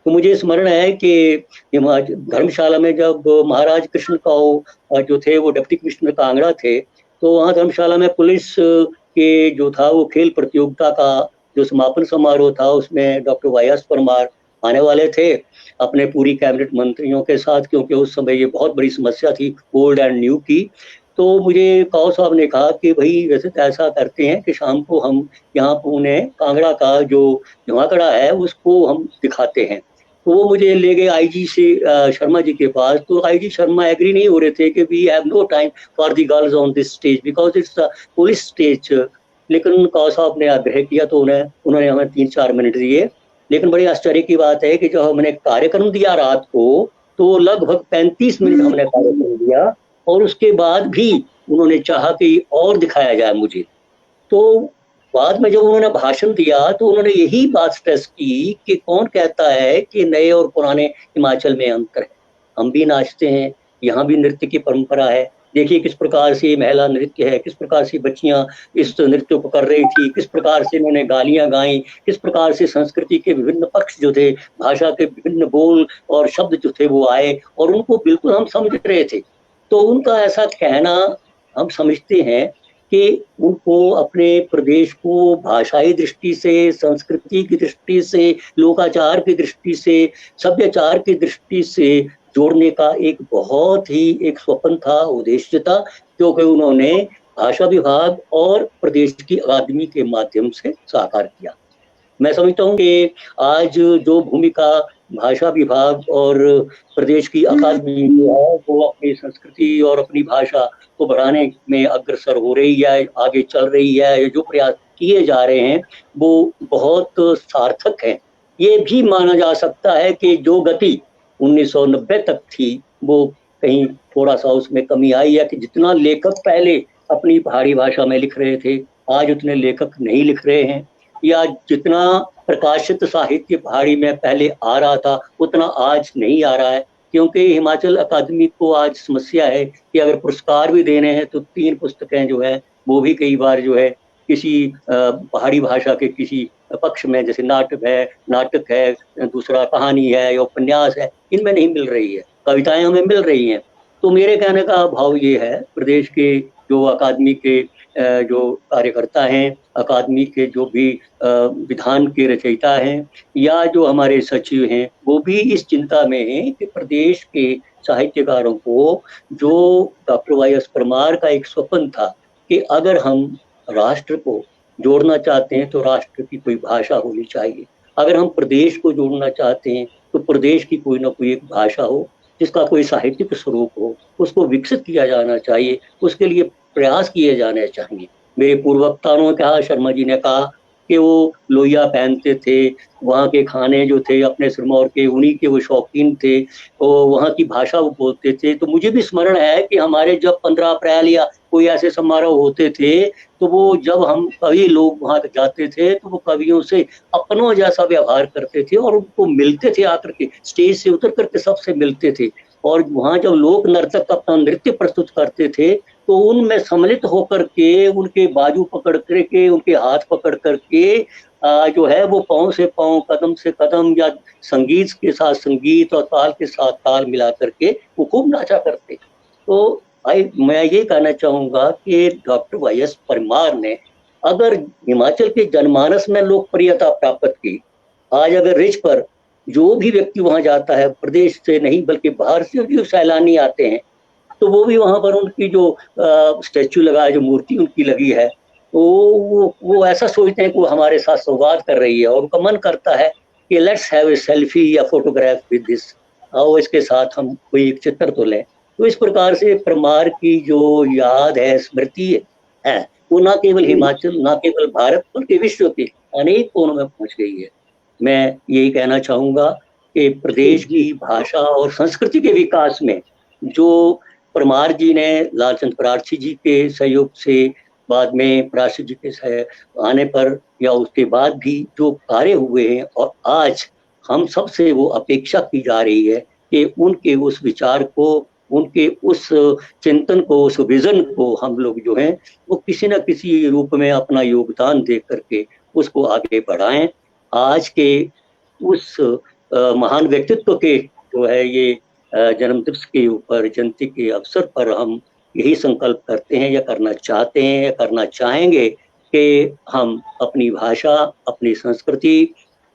तो मुझे स्मरण है कि धर्मशाला में जब महाराज कृष्ण काऊ जो थे वो डिप्टी कमिश्नर कांगड़ा थे, तो वहाँ धर्मशाला में पुलिस के जो था वो खेल प्रतियोगिता का जो समापन समारोह था, उसमें डॉक्टर वाई.एस. परमार आने वाले थे अपने पूरी कैबिनेट मंत्रियों के साथ, क्योंकि उस समय ये बहुत बड़ी समस्या थी ओल्ड एंड न्यू की। तो मुझे काऊ साहब ने कहा कि भाई वैसे तो ऐसा करते हैं कि शाम को हम यहाँ पुणे कांगड़ा का जो धुआंकड़ा है उसको हम दिखाते हैं। तो वो मुझे ले गए आईजी से शर्मा जी के पास। तो आईजी शर्मा एग्री नहीं हो रहे थे कि we have no time for the girls on this stage because it's a police stage. लेकिन काऊ साहब ने आग्रह किया तो उन्होंने हमें 3-4 मिनट दिए। लेकिन बड़ी आश्चर्य की बात है कि जब हमने कार्यक्रम दिया रात को, तो लगभग 35 मिनट हमने कार्यक्रम दिया और उसके बाद भी उन्होंने चाहा कि और दिखाया जाए मुझे। तो बाद में जब उन्होंने भाषण दिया तो उन्होंने यही बात स्ट्रेस की कि कौन कहता है कि नए और पुराने हिमाचल में अंतर है। हम भी नाचते हैं, यहाँ भी नृत्य की परंपरा है। देखिए किस प्रकार से महिला नृत्य है, किस प्रकार से बच्चियां इस नृत्य को कर रही थी, किस प्रकार से उन्होंने गालियां गाई, किस प्रकार से संस्कृति के विभिन्न पक्ष जो थे, भाषा के विभिन्न बोल और शब्द जो थे वो आए और उनको बिल्कुल हम समझ रहे थे। तो उनका ऐसा कहना हम समझते हैं कि उनको अपने प्रदेश को भाषाई दृष्टि से, संस्कृति की दृष्टि से, लोकाचार की दृष्टि से, सभ्याचार की दृष्टि से जोड़ने का एक बहुत ही एक स्वप्न था, उद्देश्य था, जो कि उन्होंने भाषा विभाग और प्रदेश की अकादमी के माध्यम से साकार किया। मैं समझता हूँ कि आज जो भूमिका भाषा विभाग और प्रदेश की अकादमी जो है वो अपनी संस्कृति और अपनी भाषा को बढ़ाने में अग्रसर हो रही है, आगे चल रही है। जो प्रयास किए जा रहे हैं वो बहुत सार्थक हैं। ये भी माना जा सकता है कि जो गति 1990 तक थी वो कहीं थोड़ा सा उसमें कमी आई है कि जितना लेखक पहले अपनी पहाड़ी भाषा में लिख रहे थे, आज उतने लेखक नहीं लिख रहे हैं, या जितना प्रकाशित साहित्य पहाड़ी में पहले आ रहा था उतना आज नहीं आ रहा है। क्योंकि हिमाचल अकादमी को आज समस्या है कि अगर पुरस्कार भी देने हैं तो 3 पुस्तकें जो है वो भी कई बार जो है किसी पहाड़ी भाषा के किसी पक्ष में, जैसे नाटक है, दूसरा कहानी है या उपन्यास है, इनमें नहीं मिल रही है। कविताएं हमें मिल रही हैं। तो मेरे कहने का भाव ये है, प्रदेश के जो अकादमी के जो कार्यकर्ता हैं, अकादमी के जो भी विधान के रचयिता हैं या जो हमारे सचिव हैं, वो भी इस चिंता में हैं कि प्रदेश के साहित्यकारों को, जो डॉक्टर वाई.एस. परमार का एक स्वप्न था कि अगर हम राष्ट्र को जोड़ना चाहते हैं तो राष्ट्र की कोई भाषा होनी चाहिए, अगर हम प्रदेश को जोड़ना चाहते हैं तो प्रदेश की कोई ना कोई एक भाषा हो जिसका कोई साहित्यिक स्वरूप हो, उसको विकसित किया जाना चाहिए, उसके लिए प्रयास किए जाने चाहिए। मेरे पूर्ववक्ताओं ने कहा, शर्मा जी ने कहा कि वो लोहिया पहनते थे, वहाँ के खाने जो थे अपने सिरमौर के, उन्हीं के वो शौकीन थे, और वहाँ की भाषा वो बोलते थे। तो मुझे भी स्मरण है कि हमारे जब 15 अप्रैल या कोई ऐसे समारोह होते थे तो वो जब हम कवि लोग वहाँ जाते थे तो वो कवियों से अपनों जैसा व्यवहार करते थे और उनको मिलते थे, आकर के स्टेज से उतर करके सबसे मिलते थे। और वहाँ जब लोक नर्तक अपना नृत्य प्रस्तुत करते थे तो उनमें सम्मिलित होकर के, उनके बाजू पकड़ करके, उनके हाथ पकड़ करके जो है वो पाँव से पाँव, कदम से कदम, या संगीत के साथ संगीत और ताल के साथ ताल मिला करके वो खूब नाचा करते। तो मैं ये कहना चाहूँगा कि डॉक्टर वाई.एस. परमार ने अगर हिमाचल के जनमानस में लोकप्रियता प्राप्त की, आज अगर रिज पर जो भी व्यक्ति वहाँ जाता है, प्रदेश से नहीं बल्कि बाहर से जो सैलानी आते हैं, तो वो भी वहाँ पर उनकी जो स्टैचू लगा है, जो मूर्ति उनकी लगी है, वो ऐसा सोचते हैं कि वो हमारे साथ संवाद कर रही है और उनका मन करता है कि लेट्स हैव ए सेल्फी या फोटोग्राफ विद दिस, आओ इसके साथ हम कोई एक चित्र तो लें। तो इस प्रकार से परमार की जो याद है, स्मृति है, वो न केवल हिमाचल, न केवल भारत, बल्कि विश्व के अनेक कोनों में पहुंच गई है। मैं यही कहना चाहूँगा कि प्रदेश की भाषा और संस्कृति के विकास में जो परमार जी ने लालचंद परार्ची जी के सहयोग से, बाद में परार्ची जी के आने पर या उसके बाद भी जो कार्य हुए हैं, और आज हम सबसे वो अपेक्षा की जा रही है कि उनके उस विचार को, उनके उस चिंतन को, उस विजन को हम लोग जो हैं वो किसी न किसी रूप में अपना योगदान दे करके उसको आगे बढ़ाएं। आज के उस महान व्यक्तित्व के जो है ये जन्म दिवस के ऊपर, जयंती के अवसर पर हम यही संकल्प करते हैं या करना चाहते हैं या करना चाहेंगे कि हम अपनी भाषा, अपनी संस्कृति,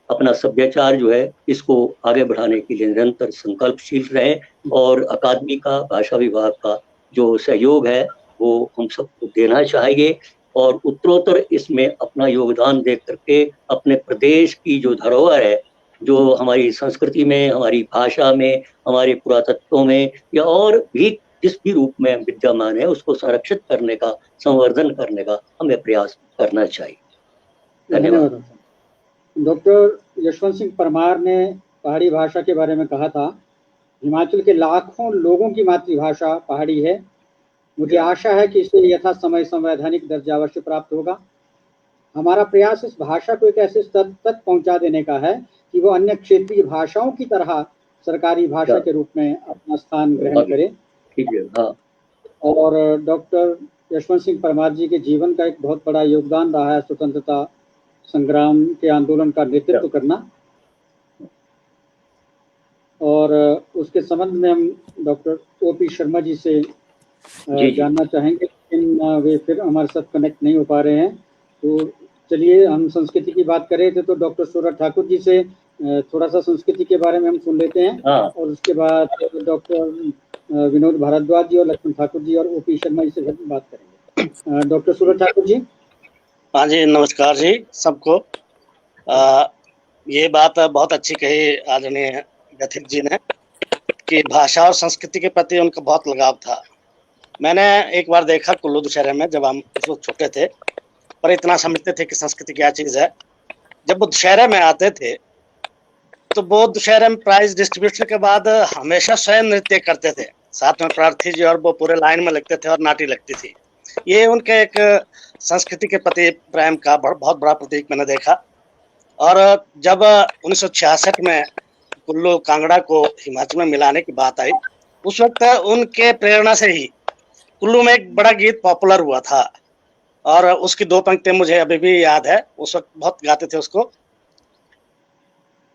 अपना सभ्याचार जो है इसको आगे बढ़ाने के लिए निरंतर संकल्पशील रहे, और अकादमी का, भाषा विभाग का जो सहयोग है वो हम सबको देना चाहिए, और उत्तरोत्तर इसमें अपना योगदान दे करके अपने प्रदेश की जो धरोहर है, जो हमारी संस्कृति में, हमारी भाषा में, हमारे पुरातत्वों में या और भी जिस भी रूप में विद्यमान है, उसको संरक्षित करने का, संवर्धन करने का हमें प्रयास करना चाहिए। धन्यवाद। डॉक्टर यशवंत सिंह परमार ने पहाड़ी भाषा के बारे में कहा था, हिमाचल के लाखों लोगों की मातृभाषा पहाड़ी है। मुझे आशा है कि इसे यथा समय संवैधानिक दर्जा अवश्य प्राप्त होगा। हमारा प्रयास इस भाषा को एक ऐसे स्तर तक पहुंचा देने का है कि वो अन्य क्षेत्रीय भाषाओं की तरह सरकारी भाषा के रूप में अपना स्थान ग्रहण करे। ठीक है। हाँ। और डॉक्टर यशवंत सिंह परमार जी के जीवन का एक बहुत बड़ा योगदान रहा है स्वतंत्रता संग्राम के आंदोलन का नेतृत्व करना, और उसके संबंध में हम डॉक्टर O.P. शर्मा जी से जानना चाहेंगे, लेकिन वे फिर हमारे साथ कनेक्ट नहीं हो पा रहे हैं। तो चलिए, हम संस्कृति की बात कर रहे थे तो डॉक्टर सूरज ठाकुर जी से थोड़ा सा संस्कृति के बारे में हम सुन लेते हैं। और उसके बाद डॉक्टर विनोद भारद्वाज जी और लक्ष्मण ठाकुर जी और O.P. शर्मा जी से फिर बात करेंगे। डॉक्टर सूरज ठाकुर जी। हाँ जी, नमस्कार जी सबको। ये बात बहुत अच्छी कही आदरणीय व्यथित जी ने, कि भाषा और संस्कृति के प्रति उनका बहुत लगाव था। मैंने एक बार देखा कुल्लू दशहरे में, जब हम उस वक्त छोटे थे पर इतना समझते थे कि संस्कृति क्या चीज है। जब वो दशहरे में आते थे तो वो दशहरे में प्राइज डिस्ट्रीब्यूशन के बाद हमेशा स्वयं नृत्य करते थे, साथ में प्रार्थी जी, और वो पूरे लाइन में लगते थे और नाटी लगती थी। ये उनके एक संस्कृति के प्रति प्रेम का बहुत बड़ा प्रतीक मैंने देखा। और जब 1966 में कुल्लू कांगड़ा को हिमाचल में मिलाने की बात आई, उस वक्त उनके प्रेरणा से ही कुल्लू में एक बड़ा गीत पॉपुलर हुआ था, और उसकी 2 पंक्तियां मुझे अभी भी याद है। उस वक्त बहुत गाते थे उसको।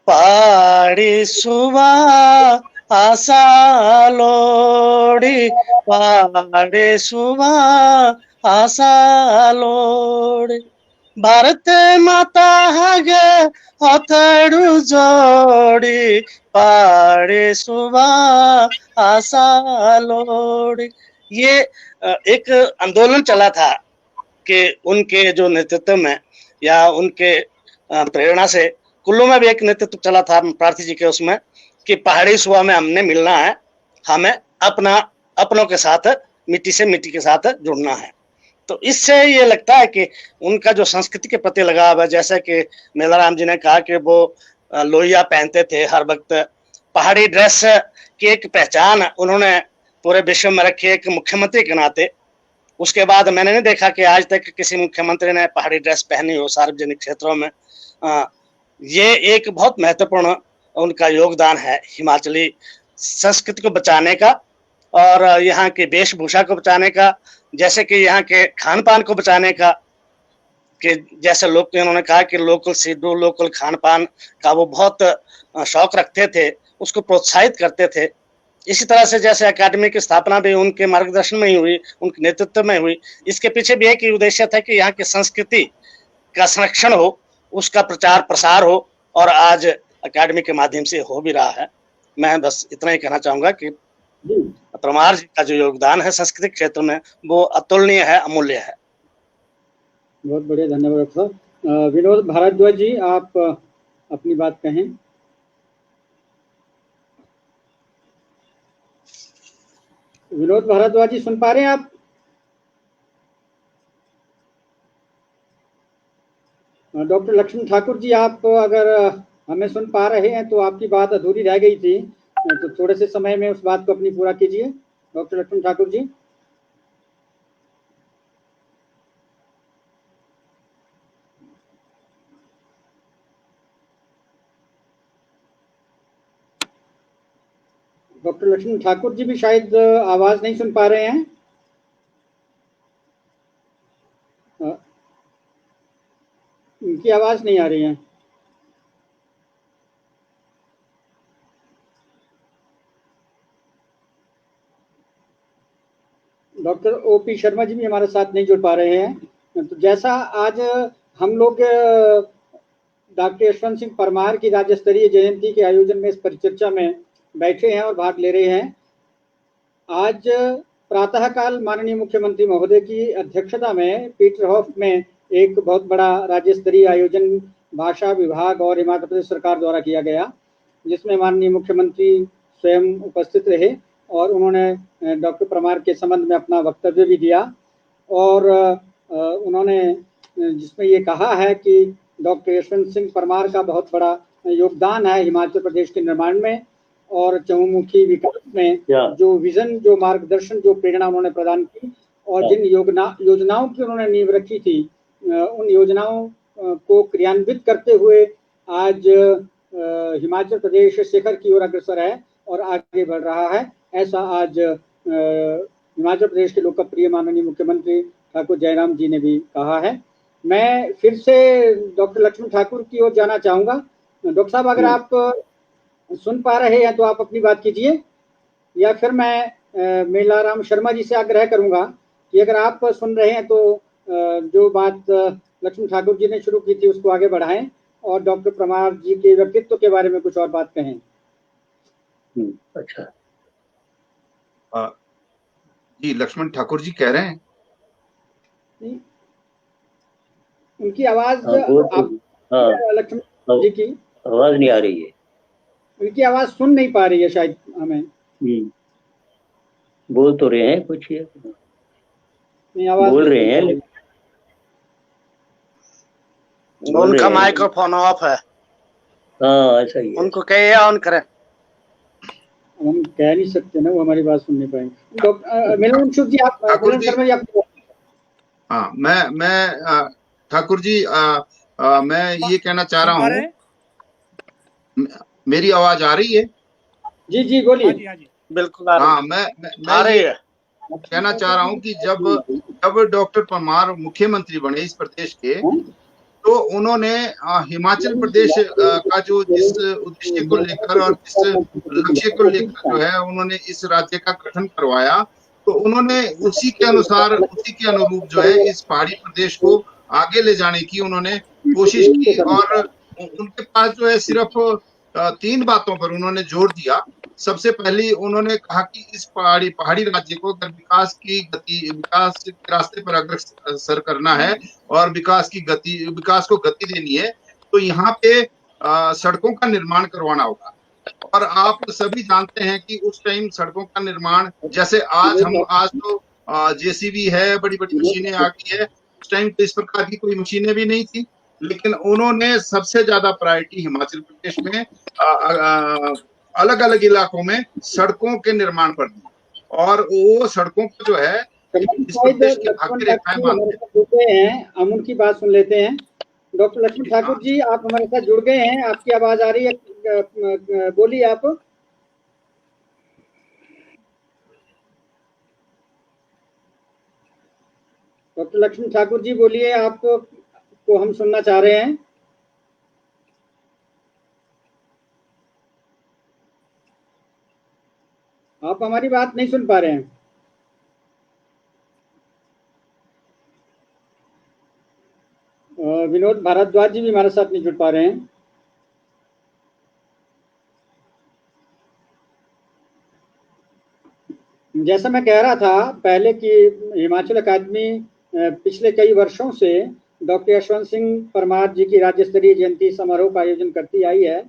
पाड़ी सुबह आशा लोड़ी, पाड़ी सुबह आशा लोड़ी, भारत माता हगे हथड़ू जोड़ी, पाड़ी सुबह आशा लोड़ी। ये एक आंदोलन चला था कि उनके जो नेतृत्व में या उनके प्रेरणा से कुल्लू में भी एक नेतृत्व चला था प्रार्थी जी के उसमें, कि पहाड़ी सुबह में हमने मिलना है, हमें अपनों के साथ, मिट्टी से मिट्टी के साथ जुड़ना है। तो इससे ये लगता है कि उनका जो संस्कृति के प्रति लगाव है, जैसे कि मेलाराम जी ने कहा कि वो लोहिया पहनते थे हर वक्त, पहाड़ी ड्रेस की एक पहचान उन्होंने पूरे विश्व में रखी एक मुख्यमंत्री के नाते। उसके बाद मैंने नहीं देखा कि आज तक किसी मुख्यमंत्री ने पहाड़ी ड्रेस पहनी हो सार्वजनिक क्षेत्रों में। ये एक बहुत महत्वपूर्ण उनका योगदान है हिमाचली संस्कृति को बचाने का, और यहाँ की वेशभूषा को बचाने का, जैसे कि यहाँ के खान पान को बचाने का, कि जैसे लोग, उन्होंने कहा कि लोकल शेड्यूल, लोकल खान पान का वो बहुत शौक रखते थे, उसको प्रोत्साहित करते थे। इसी तरह से जैसे अकादमी की स्थापना भी उनके मार्गदर्शन में ही हुई, उनके नेतृत्व में हुई। इसके पीछे भी एक ही उद्देश्य था कि यहाँ की संस्कृति का संरक्षण हो, उसका प्रचार प्रसार हो, और आज अकादमी के माध्यम से हो भी रहा है। मैं बस इतना ही कहना चाहूंगा कि परमार जी का जो योगदान है सांस्कृतिक क्षेत्र में वो अतुलनीय है, अमूल्य है। बहुत बढ़िया, धन्यवाद डॉक्टर साहब। विनोद भारद्वाज जी, आप अपनी बात कहें। विनोद भारद्वाज जी, सुन पा रहे हैं आप? डॉक्टर लक्ष्मण ठाकुर जी, आप अगर हमें सुन पा रहे हैं तो आपकी बात अधूरी रह गई थी, तो थोड़े से समय में उस बात को अपनी पूरा कीजिए। डॉक्टर लक्ष्मण ठाकुर जी। डॉक्टर लक्ष्मण ठाकुर जी भी शायद आवाज नहीं सुन पा रहे हैं। उनकी आवाज नहीं आ रही है। डॉक्टर ओपी शर्मा जी भी हमारे साथ नहीं जुड़ पा रहे हैं। तो जैसा आज हम लोग डॉक्टर यशवंत सिंह परमार की राज्य स्तरीय जयंती के आयोजन में इस परिचर्चा में बैठे हैं और भाग ले रहे हैं, आज प्रातःकाल माननीय मुख्यमंत्री महोदय की अध्यक्षता में पीटरहॉफ में एक बहुत बड़ा राज्य स्तरीय आयोजन भाषा विभाग और हिमाचल प्रदेश सरकार द्वारा किया गया, जिसमें माननीय मुख्यमंत्री स्वयं उपस्थित रहे और उन्होंने डॉक्टर परमार के संबंध में अपना वक्तव्य भी दिया। और उन्होंने जिसमें ये कहा है कि डॉक्टर यशवंत सिंह परमार का बहुत बड़ा योगदान है हिमाचल प्रदेश के निर्माण में और चहुमुखी विकास में, जो विजन, जो मार्गदर्शन, जो प्रेरणा उन्होंने प्रदान की और जिन योजनाओं की उन्होंने नींव रखी थी, उन योजनाओं को क्रियान्वित करते हुए आज हिमाचल प्रदेश शिखर की ओर अग्रसर है और आगे बढ़ रहा है। ऐसा आज हिमाचल प्रदेश के लोकप्रिय माननीय मुख्यमंत्री ठाकुर जयराम जी ने भी कहा है। मैं फिर से डॉक्टर लक्ष्मण ठाकुर की ओर जाना चाहूंगा। डॉक्टर साहब, अगर आप सुन पा रहे हैं तो आप अपनी बात कीजिए, या फिर मैं मेलाराम शर्मा जी से आग्रह करूंगा कि अगर आप सुन रहे हैं तो जो बात लक्ष्मण ठाकुर जी ने शुरू की थी उसको आगे बढ़ाएं और डॉक्टर परमार जी के व्यक्तित्व के बारे में कुछ और बात कहें। अच्छा जी, लक्ष्मण ठाकुर जी कह रहे हैं। उनकी आवाज लक्ष्मण जी की आवाज नहीं आ रही है। उनकी आवाज सुन नहीं पा रही है शायद हमें। बोल तो रहे हैं कुछ, ये नहीं, आवाज बोल रहे हैं। उनका माइक्रोफोन ऑफ है। हाँ ऐसा ही है। उनको कहिए ऑन करें। हम कह नहीं सकते ना, वो हमारी बात सुन नहीं पाएंगे। डॉक्टर मिलन शुभ जी, आप मिलन शर्मा जी, आप। हाँ, मैं ठाकुर जी, मैं ये कहना चाह रहा हूँ, मेरी आवाज आ रही है? जी जी बोलिए। हाँ जी बिल्कुल आ रही है। हाँ, मैं आ रही है। कहना चाह रहा हूँ कि जब डॉक्टर परमार मुख्यमंत्री बने इस प्रदेश के, तो उन्होंने हिमाचल प्रदेश का जो जिस उद्देश्य को लेकर और जिस लक्ष्य को लेकर जो है उन्होंने इस राज्य का गठन करवाया, तो उन्होंने उसी के अनुसार, उसी के अनुरूप जो है इस पहाड़ी प्रदेश को आगे ले जाने की उन्होंने कोशिश की। और उनके पास जो है सिर्फ 3 बातों पर उन्होंने जोर दिया। सबसे पहली उन्होंने कहा कि इस पहाड़ी राज्य को अगर विकास के रास्ते पर अग्रसर करना है और विकास को गति देनी है, तो यहाँ पे सड़कों का निर्माण करवाना होगा। और आप सभी जानते हैं कि उस टाइम सड़कों का निर्माण, जैसे आज तो जेसीबी है, बड़ी बड़ी मशीनें आ गई है, उस टाइम तो इस प्रकार की कोई मशीनें भी नहीं थी। लेकिन उन्होंने सबसे ज्यादा प्रायोरिटी हिमाचल प्रदेश में अलग अलग इलाकों में सड़कों के निर्माण पर दी। और वो सड़कों को जो है इस प्रदेश की भाग्य रेखाएं मानते हैं। हम उनकी बात सुन लेते हैं। डॉक्टर लक्ष्मण ठाकुर जी, आप हमारे साथ जुड़ गए हैं, आपकी आवाज आ रही है, बोलिए आप। डॉक्टर लक्ष्मण ठाकुर जी बोलिए, आपको हम सुनना चाह रहे हैं। आप हमारी बात नहीं सुन पा रहे हैं। विनोद भारद्वाज जी भी हमारे साथ नहीं जुड़ पा रहे हैं। जैसा मैं कह रहा था पहले कि हिमाचल अकादमी पिछले कई वर्षों से डॉक्टर यशवंत सिंह परमार जी की राज्य स्तरीय जयंती समारोह का आयोजन करती आई है।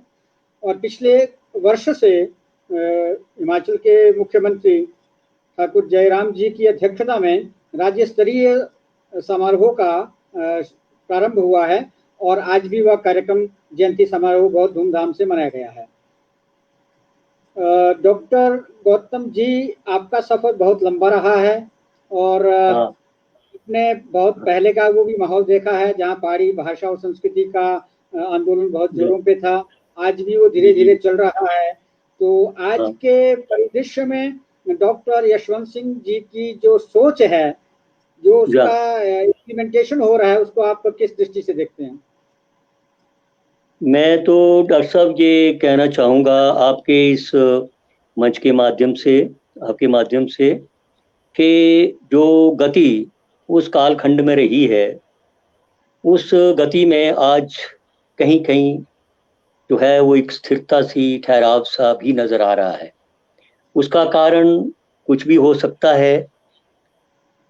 और पिछले वर्ष से हिमाचल के मुख्यमंत्री ठाकुर जयराम जी की अध्यक्षता में राज्य स्तरीय समारोह का प्रारंभ हुआ है। और आज भी वह कार्यक्रम जयंती समारोह बहुत धूमधाम से मनाया गया है। डॉक्टर गौतम जी, आपका सफर बहुत लंबा रहा है और आपने बहुत पहले का वो भी माहौल देखा है जहाँ पहाड़ी भाषा और संस्कृति का आंदोलन बहुत जोरों पे था। आज भी वो धीरे धीरे चल रहा है। तो आज के परिदृश्य में डॉक्टर यशवंत सिंह जी की जो सोच है, जो उसका इम्प्लीमेंटेशन हो रहा है, उसको आप किस दृष्टि से देखते हैं? मैं तो डॉक्टर साहब ये कहना चाहूँगा आपके इस मंच के माध्यम से, आपके माध्यम से, कि जो गति उस कालखंड में रही है, उस गति में आज कहीं कहीं जो है वो एक स्थिरता सी, ठहराव सा भी नजर आ रहा है। उसका कारण कुछ भी हो सकता है,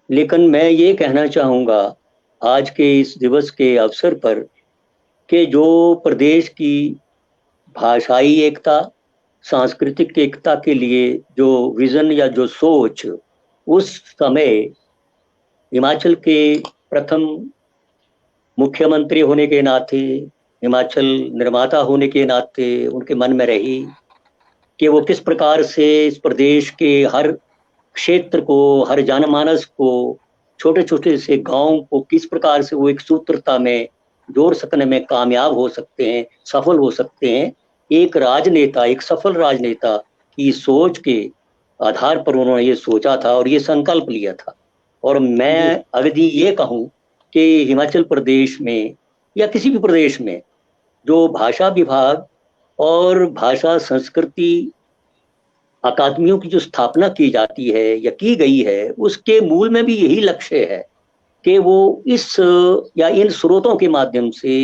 लेकिन मैं ये कहना चाहूँगा आज के इस दिवस के अवसर पर कि जो प्रदेश की भाषाई एकता, सांस्कृतिक एकता के लिए जो विजन या जो सोच उस समय हिमाचल के प्रथम मुख्यमंत्री होने के नाते, हिमाचल निर्माता होने के नाते उनके मन में रही कि वो किस प्रकार से इस प्रदेश के हर क्षेत्र को, हर जनमानस को, छोटे छोटे से गांव को किस प्रकार से वो एक सूत्रता में जोड़ सकने में कामयाब हो सकते हैं, सफल हो सकते हैं। एक राजनेता, एक सफल राजनेता की सोच के आधार पर उन्होंने ये सोचा था और ये संकल्प लिया था। और मैं अवधि ये कहूँ कि हिमाचल प्रदेश में या किसी भी प्रदेश में जो भाषा विभाग और भाषा संस्कृति अकादमियों की जो स्थापना की जाती है या की गई है, उसके मूल में भी यही लक्ष्य है कि वो इस या इन स्रोतों के माध्यम से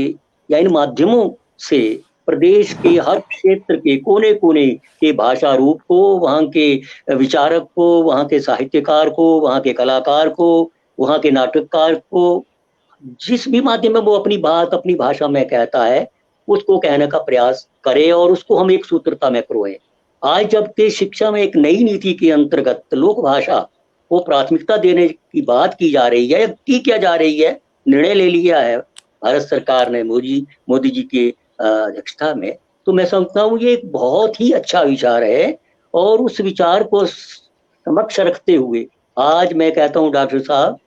या इन माध्यमों से प्रदेश के हर क्षेत्र के कोने कोने के भाषा रूप को, वहाँ के विचारक को, वहाँ के साहित्यकार को, वहाँ के कलाकार को, वहाँ के नाटककार को, जिस भी माध्यम में वो अपनी बात अपनी भाषा में कहता है, उसको कहने का प्रयास करें और उसको हम एक सूत्रता में करोएं। आज जबकि शिक्षा में एक नई नीति के अंतर्गत लोक भाषा को प्राथमिकता देने की बात की जा रही है, की क्या जा रही है, निर्णय ले लिया है भारत सरकार ने मोदी जी के अध्यक्षता में, तो मैं समझता हूँ ये एक बहुत ही अच्छा विचार है। और उस विचार को समक्ष रखते हुए आज मैं कहता हूँ डॉक्टर साहब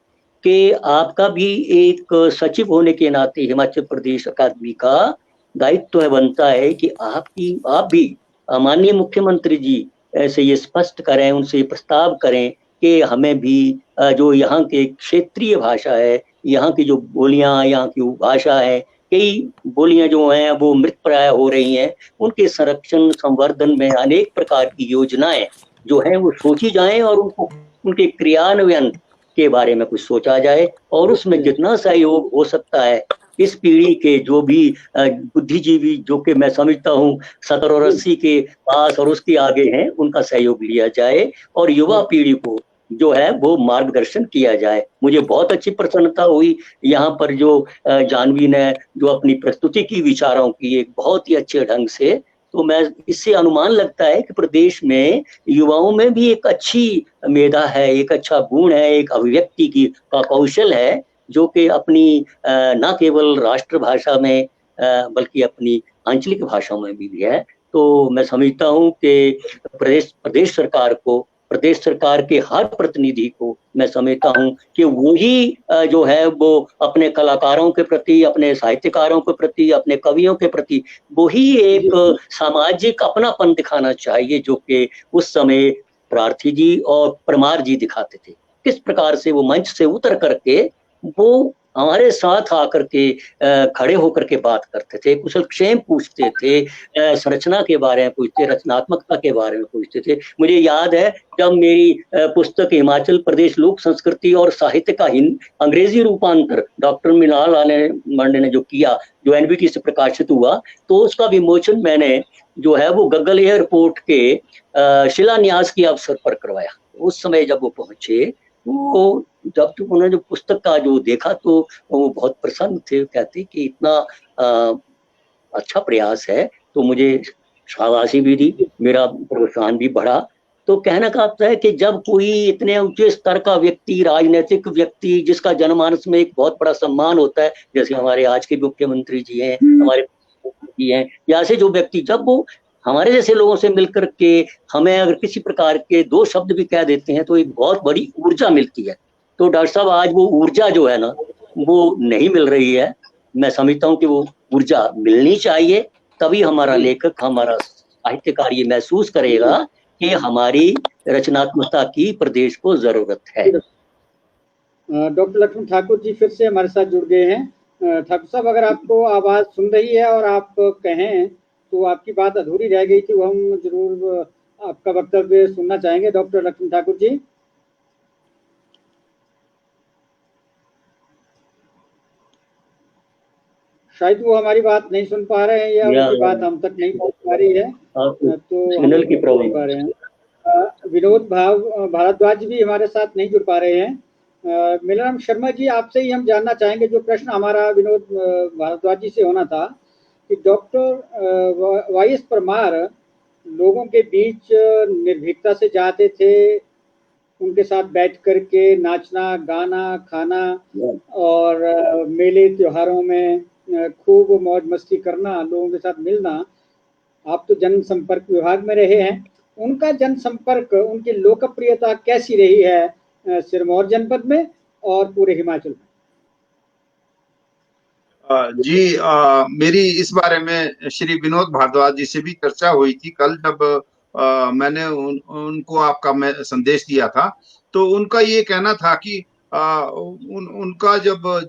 कि आपका भी एक सचिव होने के नाते हिमाचल प्रदेश अकादमी का दायित्व है, बनता है कि आप भी माननीय मुख्यमंत्री जी से ये स्पष्ट करें, उनसे प्रस्ताव करें कि हमें भी जो यहाँ के क्षेत्रीय भाषा है, यहाँ की जो बोलियां, यहाँ की भाषा है, कई बोलियां जो हैं वो मृतप्राय हो रही हैं, उनके संरक्षण संवर्धन में अनेक प्रकार की योजनाएं जो हैं वो सोची जाएं और उनके क्रियान्वयन के बारे में कुछ सोचा जाए और उसमें जितना सहयोग हो सकता है इस पीढ़ी के जो भी बुद्धिजीवी, जो कि मैं समझता हूँ 70 और 80 के पास और उसके आगे हैं, उनका सहयोग लिया जाए और युवा पीढ़ी को जो है वो मार्गदर्शन किया जाए। मुझे बहुत अच्छी प्रसन्नता हुई यहाँ पर जो जानवी ने जो अपनी प्रस्तुति की विचारों की एक बहुत ही अच्छे ढंग से, तो मैं इससे अनुमान लगता है कि प्रदेश में युवाओं में भी एक अच्छी मेधा है, एक अच्छा गुण है, एक अभिव्यक्ति का कौशल है जो कि अपनी न केवल राष्ट्रभाषा में बल्कि अपनी आंचलिक भाषाओं में भी है। तो मैं समझता हूँ कि प्रदेश सरकार के हर प्रतिनिधि को मैं समझता हूँ कि वही जो है वो अपने कलाकारों के प्रति, अपने साहित्यकारों के प्रति, अपने कवियों के प्रति वही एक सामाजिक अपनापन दिखाना चाहिए जो कि उस समय प्रार्थी जी और परमार जी दिखाते थे। किस प्रकार से वो मंच से उतर करके वो हमारे साथ आकर के खड़े होकर के बात करते थे, कुशल क्षेम पूछते थे, संरचना के बारे में पूछते, रचनात्मकता के बारे में पूछते थे। मुझे याद है जब मेरी पुस्तक हिमाचल प्रदेश लोक संस्कृति और साहित्य का अंग्रेजी रूपांतर डॉक्टर मृणाल आनंद ने जो किया, जो एनबीटी से प्रकाशित हुआ, तो उसका विमोचन मैंने जो है वो गगल एयरपोर्ट के शिलान्यास के अवसर पर करवाया। उस समय जब वो पहुंचे वो जब तक उन्होंने जो पुस्तक का जो देखा तो वो बहुत प्रसन्न थे, कहते कि इतना अच्छा प्रयास है, तो मुझे शाबाशी भी दी, मेरा प्रोत्साहन भी बढ़ा। तो कहना का अर्थ है कि जब कोई इतने ऊंचे स्तर का व्यक्ति, राजनीतिक व्यक्ति, जिसका जनमानस में एक बहुत बड़ा सम्मान होता है, जैसे हमारे आज के मुख्यमंत्री जी हैं, हमारे जी हैं, या ऐसे जो व्यक्ति जब वो हमारे जैसे लोगों से मिलकर के हमें अगर किसी प्रकार के दो शब्द भी कह देते हैं तो एक बहुत बड़ी ऊर्जा मिलती है। तो डॉक्टर साहब आज वो ऊर्जा जो है ना वो नहीं मिल रही है। मैं समझता हूँ कि वो ऊर्जा मिलनी चाहिए, तभी हमारा लेखक, हमारा साहित्यकार ये महसूस करेगा कि हमारी रचनात्मकता की प्रदेश को जरूरत है। डॉक्टर लक्ष्मण ठाकुर जी फिर से हमारे साथ जुड़ गए हैं। ठाकुर साहब, अगर आपको आवाज सुन रही है और आप कहें तो आपकी बात अधूरी रह गई थी, वो हम जरूर आपका वक्तव्य सुनना चाहेंगे। डॉक्टर लक्ष्मण ठाकुर जी, शायद वो हमारी बात नहीं सुन पा रहे हैं या उनकी बात हम तक नहीं पहुंच पा रही है, तो सिग्नल की प्रॉब्लम पा रहे हैं। विनोद भारद्वाज भी हमारे साथ नहीं जुड़ पा रहे हैं। मिलाराम शर्मा जी, आपसे ही हम जानना चाहेंगे, जो प्रश्न हमारा विनोद भारद्वाज जी से होना था कि डॉक्टर वाईएस परमार लोगों के बीच निर्भीकता से जाते थे, उनके साथ बैठ करके नाचना, गाना, खाना और मेले त्योहारों में खूब मौज मस्ती करना, लोगों के साथ मिलना। आप तो जनसंपर्क विभाग में रहे हैं, उनका जनसंपर्क, उनकी लोकप्रियता कैसी रही है सिरमौर जनपद में और पूरे हिमाचल में? जी, मेरी इस बारे में श्री विनोद भारद्वाज जी से भी चर्चा हुई थी कल, जब मैंने उनको आपका संदेश दिया था, तो उनका ये कहना था कि उनका जब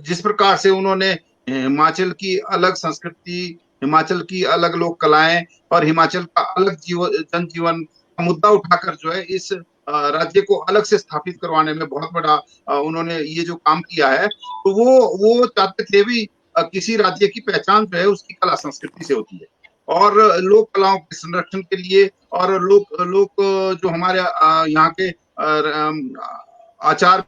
जिस प्रकार से उन्होंने हिमाचल की अलग संस्कृति, हिमाचल की अलग लोक कलाएं और हिमाचल का अलग जनजीवन का मुद्दा उठाकर जो है इस राज्य को अलग से स्थापित करवाने में बहुत बड़ा उन्होंने ये जो काम किया है, तो वो चाहते थे भी किसी राज्य की पहचान जो है उसकी कला संस्कृति से होती है, और लोक कलाओं के संरक्षण के लिए और लोक जो हमारे यहाँ के आचार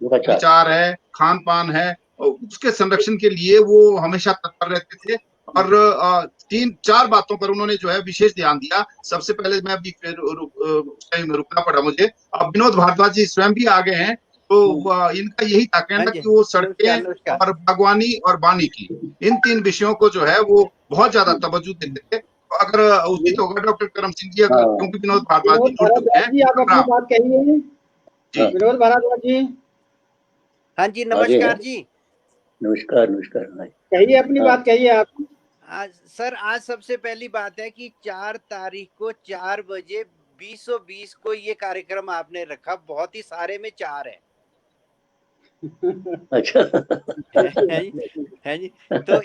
विचार है, खान पान है उसके संरक्षण के लिए वो हमेशा तत्पर रहते थे। और 3-4 बातों पर उन्होंने जो है विशेष ध्यान दिया। सबसे पहले मैं अभी उस टाइम रुकना पड़ा मुझे। अब विनोद भारद्वाज जी स्वयं भी आ गए हैं, तो इनका यही था कहना कि वो सड़कें और बागवानी और वानिकी, इन 3 विषयों को जो है वो बहुत ज्यादा तवज्जो देते थे। अगर उचित होगा डॉक्टर करम सिंह जी, अगर क्योंकि विनोद भारद्वाज जी जुड़ चुके हैं, जी आप अपनी बात कहिए जी। विनोद भारद्वाज जी। हाँ जी, नमस्कार जी। नमस्कार नमस्कार। कहिए अपनी बात कहिए आप। सर, आज सबसे पहली बात है कि 4 तारीख को 4 बजे 20:20 को ये कार्यक्रम आपने रखा। बहुत ही सारे में 4 है। अच्छा है जी। तो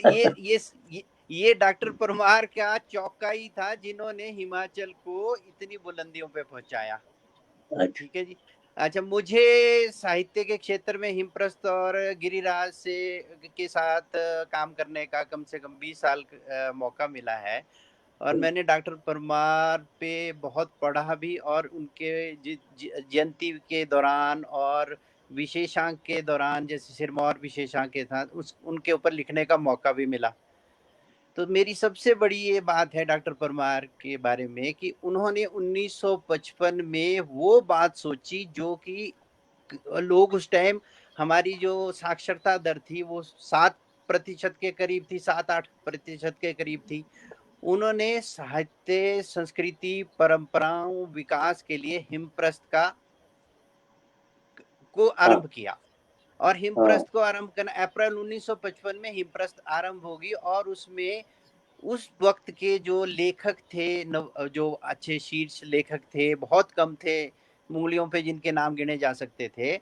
ये डॉक्टर परमार का चौका ही था जिन्होंने हिमाचल को इतनी बुलंदियों पे पहुंचाया। ठीक है जी। अच्छा, मुझे साहित्य के क्षेत्र में हिमप्रस्थ और गिरिराज से के साथ काम करने का कम से कम 20 साल मौका मिला है। और मैंने डॉक्टर परमार पे बहुत पढ़ा भी, और उनके जयंती के दौरान और विशेषांक के दौरान, जैसे सिरमौर विशेषांक के साथ उनके ऊपर लिखने का मौका भी मिला। तो मेरी सबसे बड़ी ये बात है डॉक्टर परमार के बारे में कि उन्होंने 1955 में वो बात सोची जो कि लोग उस टाइम, हमारी जो साक्षरता दर थी वो 7% के करीब थी, 7-8% के करीब थी। उन्होंने साहित्य, संस्कृति, परंपराओं, विकास के लिए हिमप्रस्थ को आरंभ किया। और हिमप्रस्थ को आरंभ करना अप्रैल 1955 में हिमप्रस्थ आरंभ होगी। और उसमें उस वक्त के जो लेखक थे, जो अच्छे शीर्ष लेखक थे, बहुत कम थे, उंगलियों पे जिनके नाम गिने जा सकते थे,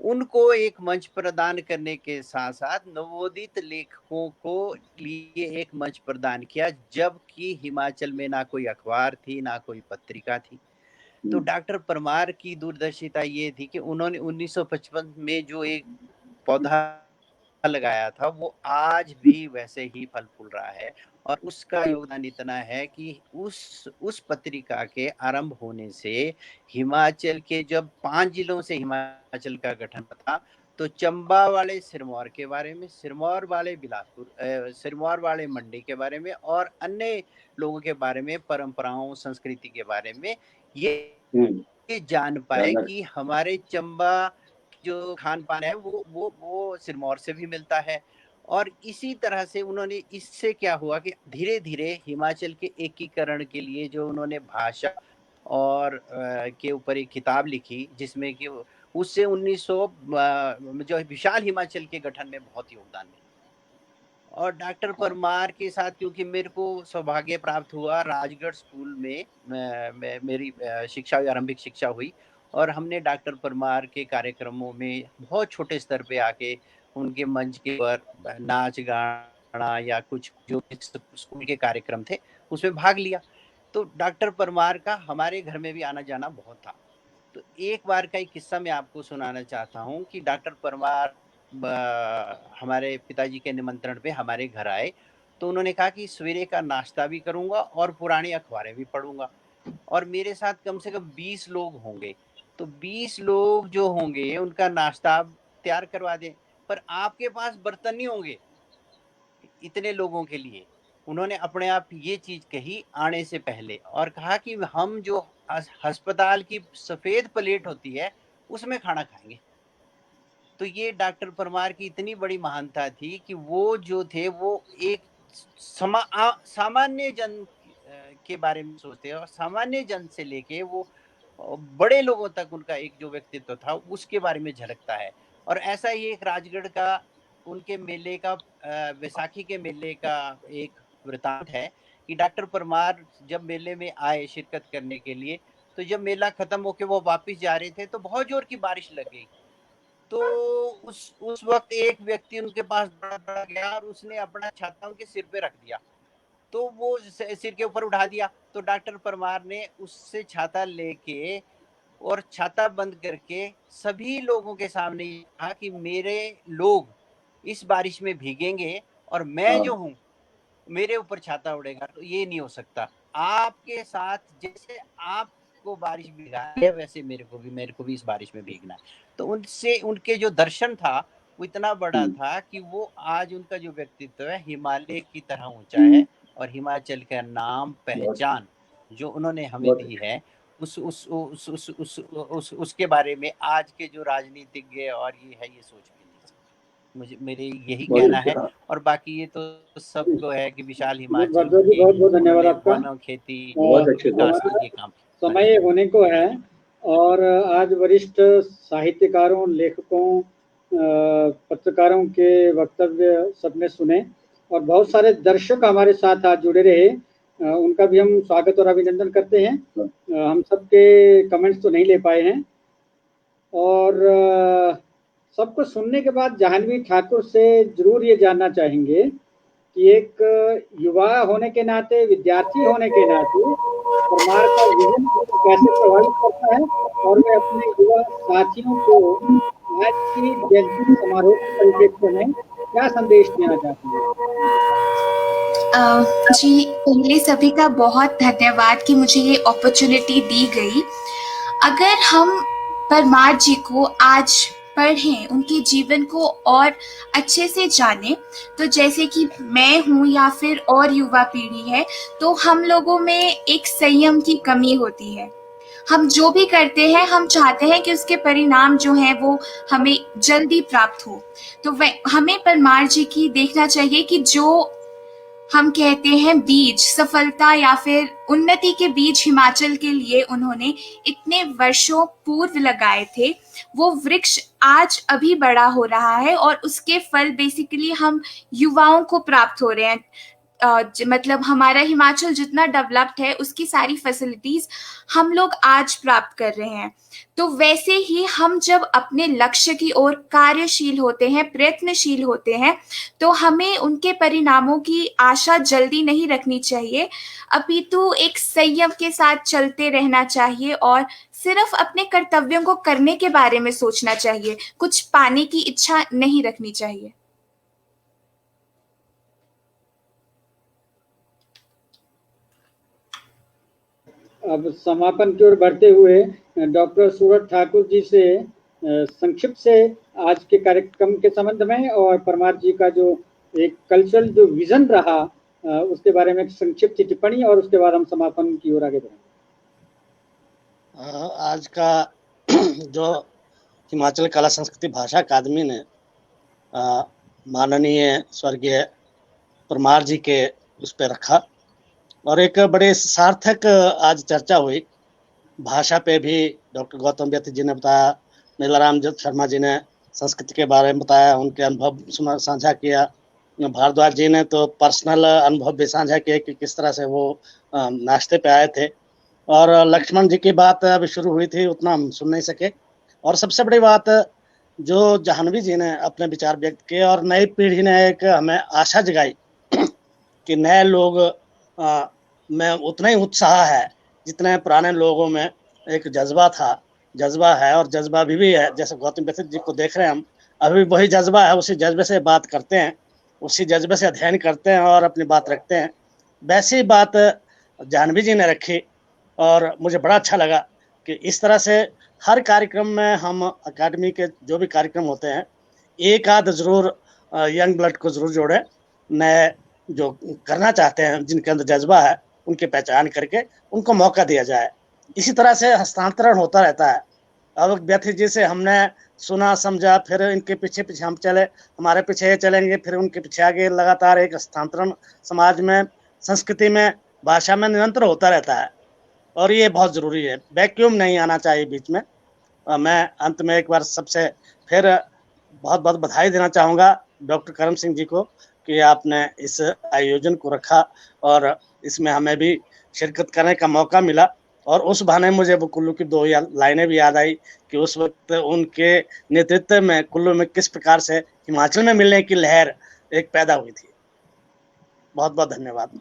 उनको एक मंच प्रदान करने के साथ साथ नवोदित लेखकों को लिए एक मंच प्रदान किया, जबकि हिमाचल में ना कोई अखबार थी, ना कोई पत्रिका थी। तो डॉक्टर परमार की दूरदर्शिता ये थी कि उन्होंने 1955 में जो एक पौधा लगाया था वो आज भी वैसे ही फल फूल रहा है। और उसका योगदान इतना है कि उस पत्रिका के आरंभ होने से हिमाचल के, जब 5 जिलों से हिमाचल का गठन था, तो चंबा वाले सिरमौर के बारे में, सिरमौर वाले बिलासपुर, सिरमौर वाले मंडी के बारे में, और अन्य लोगों के बारे में, परंपराओं, संस्कृति के बारे में ये जान पाए कि हमारे चंबा जो खान पान है वो सिरमौर से भी मिलता है। और इसी तरह से उन्होंने, इससे क्या हुआ कि धीरे धीरे हिमाचल के एकीकरण के लिए जो उन्होंने भाषा और के ऊपर एक किताब लिखी, जिसमें कि उससे 1900 जो विशाल हिमाचल के गठन में बहुत योगदान मिला। और डॉक्टर परमार के साथ, क्योंकि मेरे को सौभाग्य प्राप्त हुआ, राजगढ़ स्कूल में मेरी शिक्षा, आरंभिक शिक्षा हुई, और हमने डॉक्टर परमार के कार्यक्रमों में बहुत छोटे स्तर पे आके उनके मंच के पर नाच गाना या कुछ जो स्कूल के कार्यक्रम थे उसमें भाग लिया। तो डॉक्टर परमार का हमारे घर में भी आना जाना बहुत था। तो एक बार का एक किस्सा मैं आपको सुनाना चाहता हूँ कि डॉक्टर परमार हमारे पिताजी के निमंत्रण पे हमारे घर आए। तो उन्होंने कहा कि सवेरे का नाश्ता भी करूंगा और पुरानी अखबारें भी पढ़ूंगा, और मेरे साथ कम से कम 20 लोग होंगे। तो 20 लोग जो होंगे उनका नाश्ता आप तैयार करवा दें, पर आपके पास बर्तन नहीं होंगे इतने लोगों के लिए। उन्होंने अपने आप ये चीज कही आने से पहले, और कहा कि हम जो अस्पताल की सफेद प्लेट होती है उसमें खाना खाएंगे। तो ये डॉक्टर परमार की इतनी बड़ी महानता थी कि वो जो थे वो एक सामान्य जन के बारे में सोचते हैं, और सामान्य जन से लेके वो बड़े लोगों तक उनका एक जो व्यक्तित्व था उसके बारे में झलकता है। और ऐसा ही एक राजगढ़ का उनके मेले का, वैसाखी के मेले का एक वृतांत है कि डॉक्टर परमार जब मेले में आए शिरकत करने के लिए, तो जब मेला खत्म होके वो वापस जा रहे थे तो बहुत जोर की बारिश लग गई। तो उस वक्त एक व्यक्ति उनके पास बड़ा गया और उसने अपना छाता उनके सिर पे रख दिया। तो वो सिर के ऊपर उठा दिया। तो डॉक्टर परमार ने उससे छाता लेके और छाता बंद करके सभी लोगों के सामने कहा कि मेरे लोग इस बारिश में भीगेंगे और मैं जो हूँ मेरे ऊपर छाता उड़ेगा, तो ये नहीं हो सकता। आपके साथ जैसे आपको बारिश भीगा है वैसे मेरे को भी इस बारिश में भीगना है। तो उनसे उनके जो दर्शन था वो इतना बड़ा था कि वो आज उनका जो व्यक्तित्व है हिमालय की तरह ऊंचा है, और हिमाचल का नाम पहचान जो उन्होंने हमें दी है उसके बारे में आज के जो राजनीतिज्ञ और ये है ये सोच भी नहीं सकते। मुझे मेरे यही कहना है, और बाकी ये तो सबको है कि विशाल हिमाचल बहुत बहुत धन्यवाद आपका। वन खेती बहुत अच्छे ये काम समय होने को है, और आज वरिष्ठ साहित्यकारों, लेखकों, पत्रकारों के वक्तव्य सबने सुने, और बहुत सारे दर्शक हमारे साथ आज जुड़े रहे, उनका भी हम स्वागत और अभिनंदन करते हैं। हम सबके कमेंट्स तो नहीं ले पाए हैं, और सबको सुनने के बाद जाह्नवी ठाकुर से जरूर ये जानना चाहेंगे कि एक युवा होने के नाते, विद्यार्थी होने के नाते परमार का विजन कैसे प्रभावित करता है, और वे अपने युवा साथियों को आज की जयंती समारोह के परिप्रेक्ष्य में क्या संदेश देना चाहते हैं? जी, पहले सभी का बहुत धन्यवाद कि मुझे ये अपॉर्चुनिटी दी गई। अगर हम परमार जी को आज पढ़ें, उनके जीवन को और अच्छे से जानें, तो जैसे कि मैं हूँ या फिर और युवा पीढ़ी है, तो हम लोगों में एक संयम की कमी होती है। हम जो भी करते हैं, हम चाहते हैं कि उसके परिणाम जो हैं वो हमें जल्दी प्राप्त हो। तो हमें परमार जी की देखना चाहिए कि जो हम कहते हैं बीज, सफलता या फिर उन्नति के बीज हिमाचल के लिए उन्होंने इतने वर्षों पूर्व लगाए थे, वो वृक्ष आज अभी बड़ा हो रहा है, और उसके फल बेसिकली हम युवाओं को प्राप्त हो रहे हैं। मतलब हमारा हिमाचल जितना डेवलप्ड है, उसकी सारी फैसिलिटीज हम लोग आज प्राप्त कर रहे हैं। तो वैसे ही हम जब अपने लक्ष्य की ओर कार्यशील होते हैं, प्रयत्नशील होते हैं, तो हमें उनके परिणामों की आशा जल्दी नहीं रखनी चाहिए, अपितु एक संयम के साथ चलते रहना चाहिए, और सिर्फ अपने कर्तव्यों को करने के बारे में सोचना चाहिए, कुछ पाने की इच्छा नहीं रखनी चाहिए। अब समापन की ओर बढ़ते हुए डॉक्टर सूरज ठाकुर जी से संक्षिप्त से आज के कार्यक्रम के संबंध में और परमार जी का जो एक कल्चरल जो विजन रहा उसके बारे में संक्षिप्त टिप्पणी, और उसके बाद हम समापन की ओर आगे बढ़ेंगे। आज का जो हिमाचल कला संस्कृति भाषा अकादमी ने माननीय स्वर्गीय परमार जी के उस पर रखा, और एक बड़े सार्थक आज चर्चा हुई। भाषा पे भी डॉक्टर गौतम व्यति जी ने बताया, नीलाराम शर्मा जी ने संस्कृति के बारे में बताया, उनके अनुभव साझा किया। भारद्वाज जी ने तो पर्सनल अनुभव भी साझा किए कि किस तरह से वो नाश्ते पे आए थे। और लक्ष्मण जी की बात अभी शुरू हुई थी, उतना हम सुन नहीं सके। और सबसे बड़ी बात जो जाह्नवी जी ने अपने विचार व्यक्त किए, और नई पीढ़ी ने एक हमें आशा जगाई कि नए लोग में उतना ही उत्साह है जितने पुराने लोगों में एक जज्बा था, जज्बा है, और जज्बा भी है। जैसे गौतम व्यति जी को देख रहे हैं हम, अभी वही जज्बा है, उसी जज्बे से बात करते हैं, उसी जज्बे से अध्ययन करते हैं और अपनी बात रखते हैं। वैसी बात जाह्नवी जी ने रखी, और मुझे बड़ा अच्छा लगा कि इस तरह से हर कार्यक्रम में हम अकादमी के जो भी कार्यक्रम होते हैं, एक आध जरूर यंग ब्लड को जरूर जोड़े, नए जो करना चाहते हैं, जिनके अंदर जज्बा है, उनकी पहचान करके उनको मौका दिया जाए। इसी तरह से हस्तांतरण होता रहता है। अब व्यति जी से हमने सुना, समझा, फिर इनके पीछे पीछे हम चले, हमारे पीछे ये चलेंगे, फिर उनके पीछे आगे, लगातार एक हस्तांतरण समाज में, संस्कृति में, भाषा में निरंतर होता रहता है, और ये बहुत ज़रूरी है। वैक्यूम नहीं आना चाहिए बीच में। मैं अंत में एक बार सबसे फिर बहुत बहुत बधाई देना चाहूँगा डॉक्टर करम सिंह जी को कि आपने इस आयोजन को रखा, और इसमें हमें भी शिरकत करने का मौका मिला। और उस बहाने मुझे वो कुल्लू की 2 लाइनें भी याद आई कि उस वक्त उनके नेतृत्व में कुल्लू में किस प्रकार से हिमाचल में मिलने की लहर एक पैदा हुई थी। बहुत बहुत धन्यवाद।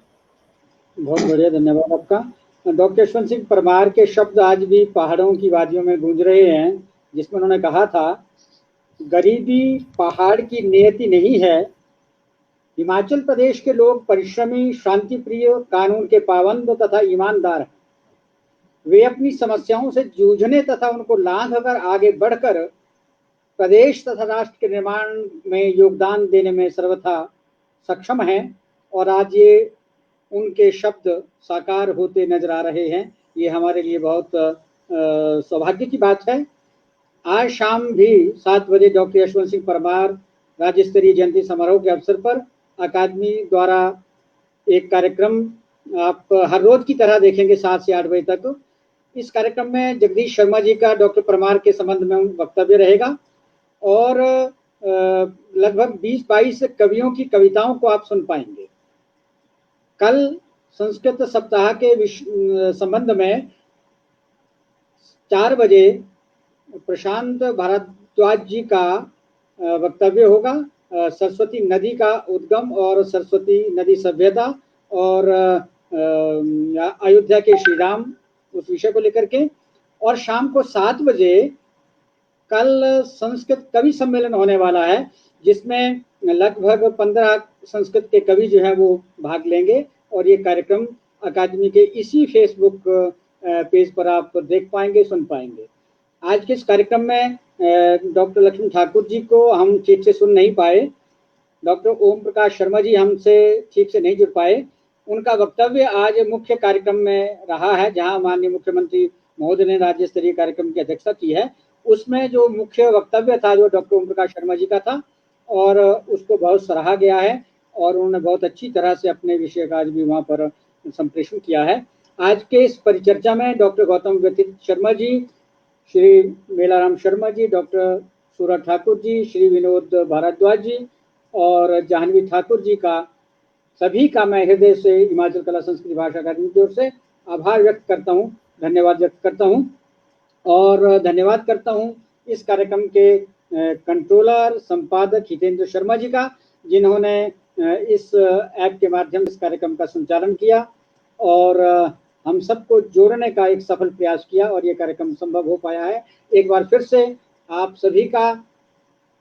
बहुत बढ़िया, धन्यवाद आपका। डॉक्टर यशवंत सिंह परमार के शब्द आज भी पहाड़ों की वादियों में गूंज रहे हैं, जिसमें उन्होंने कहा था, गरीबी पहाड़ की नियति नहीं है, हिमाचल प्रदेश के लोग परिश्रमी, शांति प्रिय, कानून के पाबंद तथा ईमानदार हैं। वे अपनी समस्याओं से जूझने तथा उनको लांघकर आगे बढ़कर प्रदेश तथा राष्ट्र के निर्माण में योगदान देने में सर्वथा सक्षम हैं और आज ये उनके शब्द साकार होते नजर आ रहे हैं। ये हमारे लिए बहुत सौभाग्य की बात है। आज शाम भी 7 बजे डॉक्टर यशवंत सिंह परमार राज्य स्तरीय जयंती समारोह के अवसर पर अकादमी द्वारा एक कार्यक्रम आप हर रोज की तरह देखेंगे 7 से 8 बजे तक। इस कार्यक्रम में जगदीश शर्मा जी का डॉक्टर परमार के संबंध में वक्तव्य रहेगा और लगभग 20-22 कवियों की कविताओं को आप सुन पाएंगे। कल संस्कृत सप्ताह के संबंध में 4 बजे प्रशांत भारद्वाज जी का वक्तव्य होगा, सरस्वती नदी का उद्गम और सरस्वती नदी सभ्यता और अयोध्या के श्री राम, उस विषय को लेकर के। और शाम को 7 बजे कल संस्कृत कवि सम्मेलन होने वाला है, जिसमें लगभग 15 संस्कृत के कवि जो हैं वो भाग लेंगे और ये कार्यक्रम अकादमी के इसी फेसबुक पेज पर आप देख पाएंगे, सुन पाएंगे। आज के इस कार्यक्रम में डॉक्टर लक्ष्मण ठाकुर जी को हम ठीक से सुन नहीं पाए, डॉक्टर ओम प्रकाश शर्मा जी हमसे ठीक से नहीं जुड़ पाए। उनका वक्तव्य आज मुख्य कार्यक्रम में रहा है, जहां माननीय मुख्यमंत्री महोदय ने राज्य स्तरीय कार्यक्रम की अध्यक्षता की है। उसमें जो मुख्य वक्तव्य था जो डॉक्टर ओम प्रकाश शर्मा जी का था और उसको बहुत सराहा गया है और उन्होंने बहुत अच्छी तरह से अपने विषय का आज भी वहाँ पर संप्रेषण किया है। आज के इस परिचर्चा में डॉक्टर गौतम व्यतीत शर्मा जी, श्री मेलाराम शर्मा जी, डॉक्टर सूरज ठाकुर जी, श्री विनोद भारद्वाज जी और जाह्नवी ठाकुर जी का सभी का मैं हृदय से हिमाचल कला संस्कृति भाषा अकादमी की ओर से आभार व्यक्त करता हूँ, धन्यवाद व्यक्त करता हूँ। और धन्यवाद करता हूँ इस कार्यक्रम के कंट्रोलर संपादक हितेंद्र शर्मा जी का, जिन्होंने इस ऐप के माध्यम से इस कार्यक्रम का संचालन किया और हम सबको जोड़ने का एक सफल प्रयास किया और ये कार्यक्रम संभव हो पाया है। एक बार फिर से आप सभी का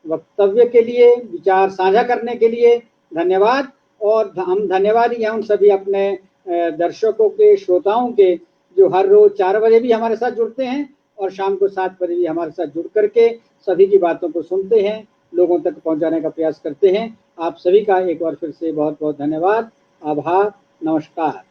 वक्तव्य के लिए, विचार साझा करने के लिए धन्यवाद। और हम धन्यवाद ही हैं उन सभी अपने दर्शकों के, श्रोताओं के, जो हर रोज 4 बजे भी हमारे साथ जुड़ते हैं और शाम को 7 बजे भी हमारे साथ जुड़ करके सभी की बातों को सुनते हैं, लोगों तक पहुंचाने का प्रयास करते हैं। आप सभी का एक बार फिर से बहुत बहुत धन्यवाद, आभार, नमस्कार।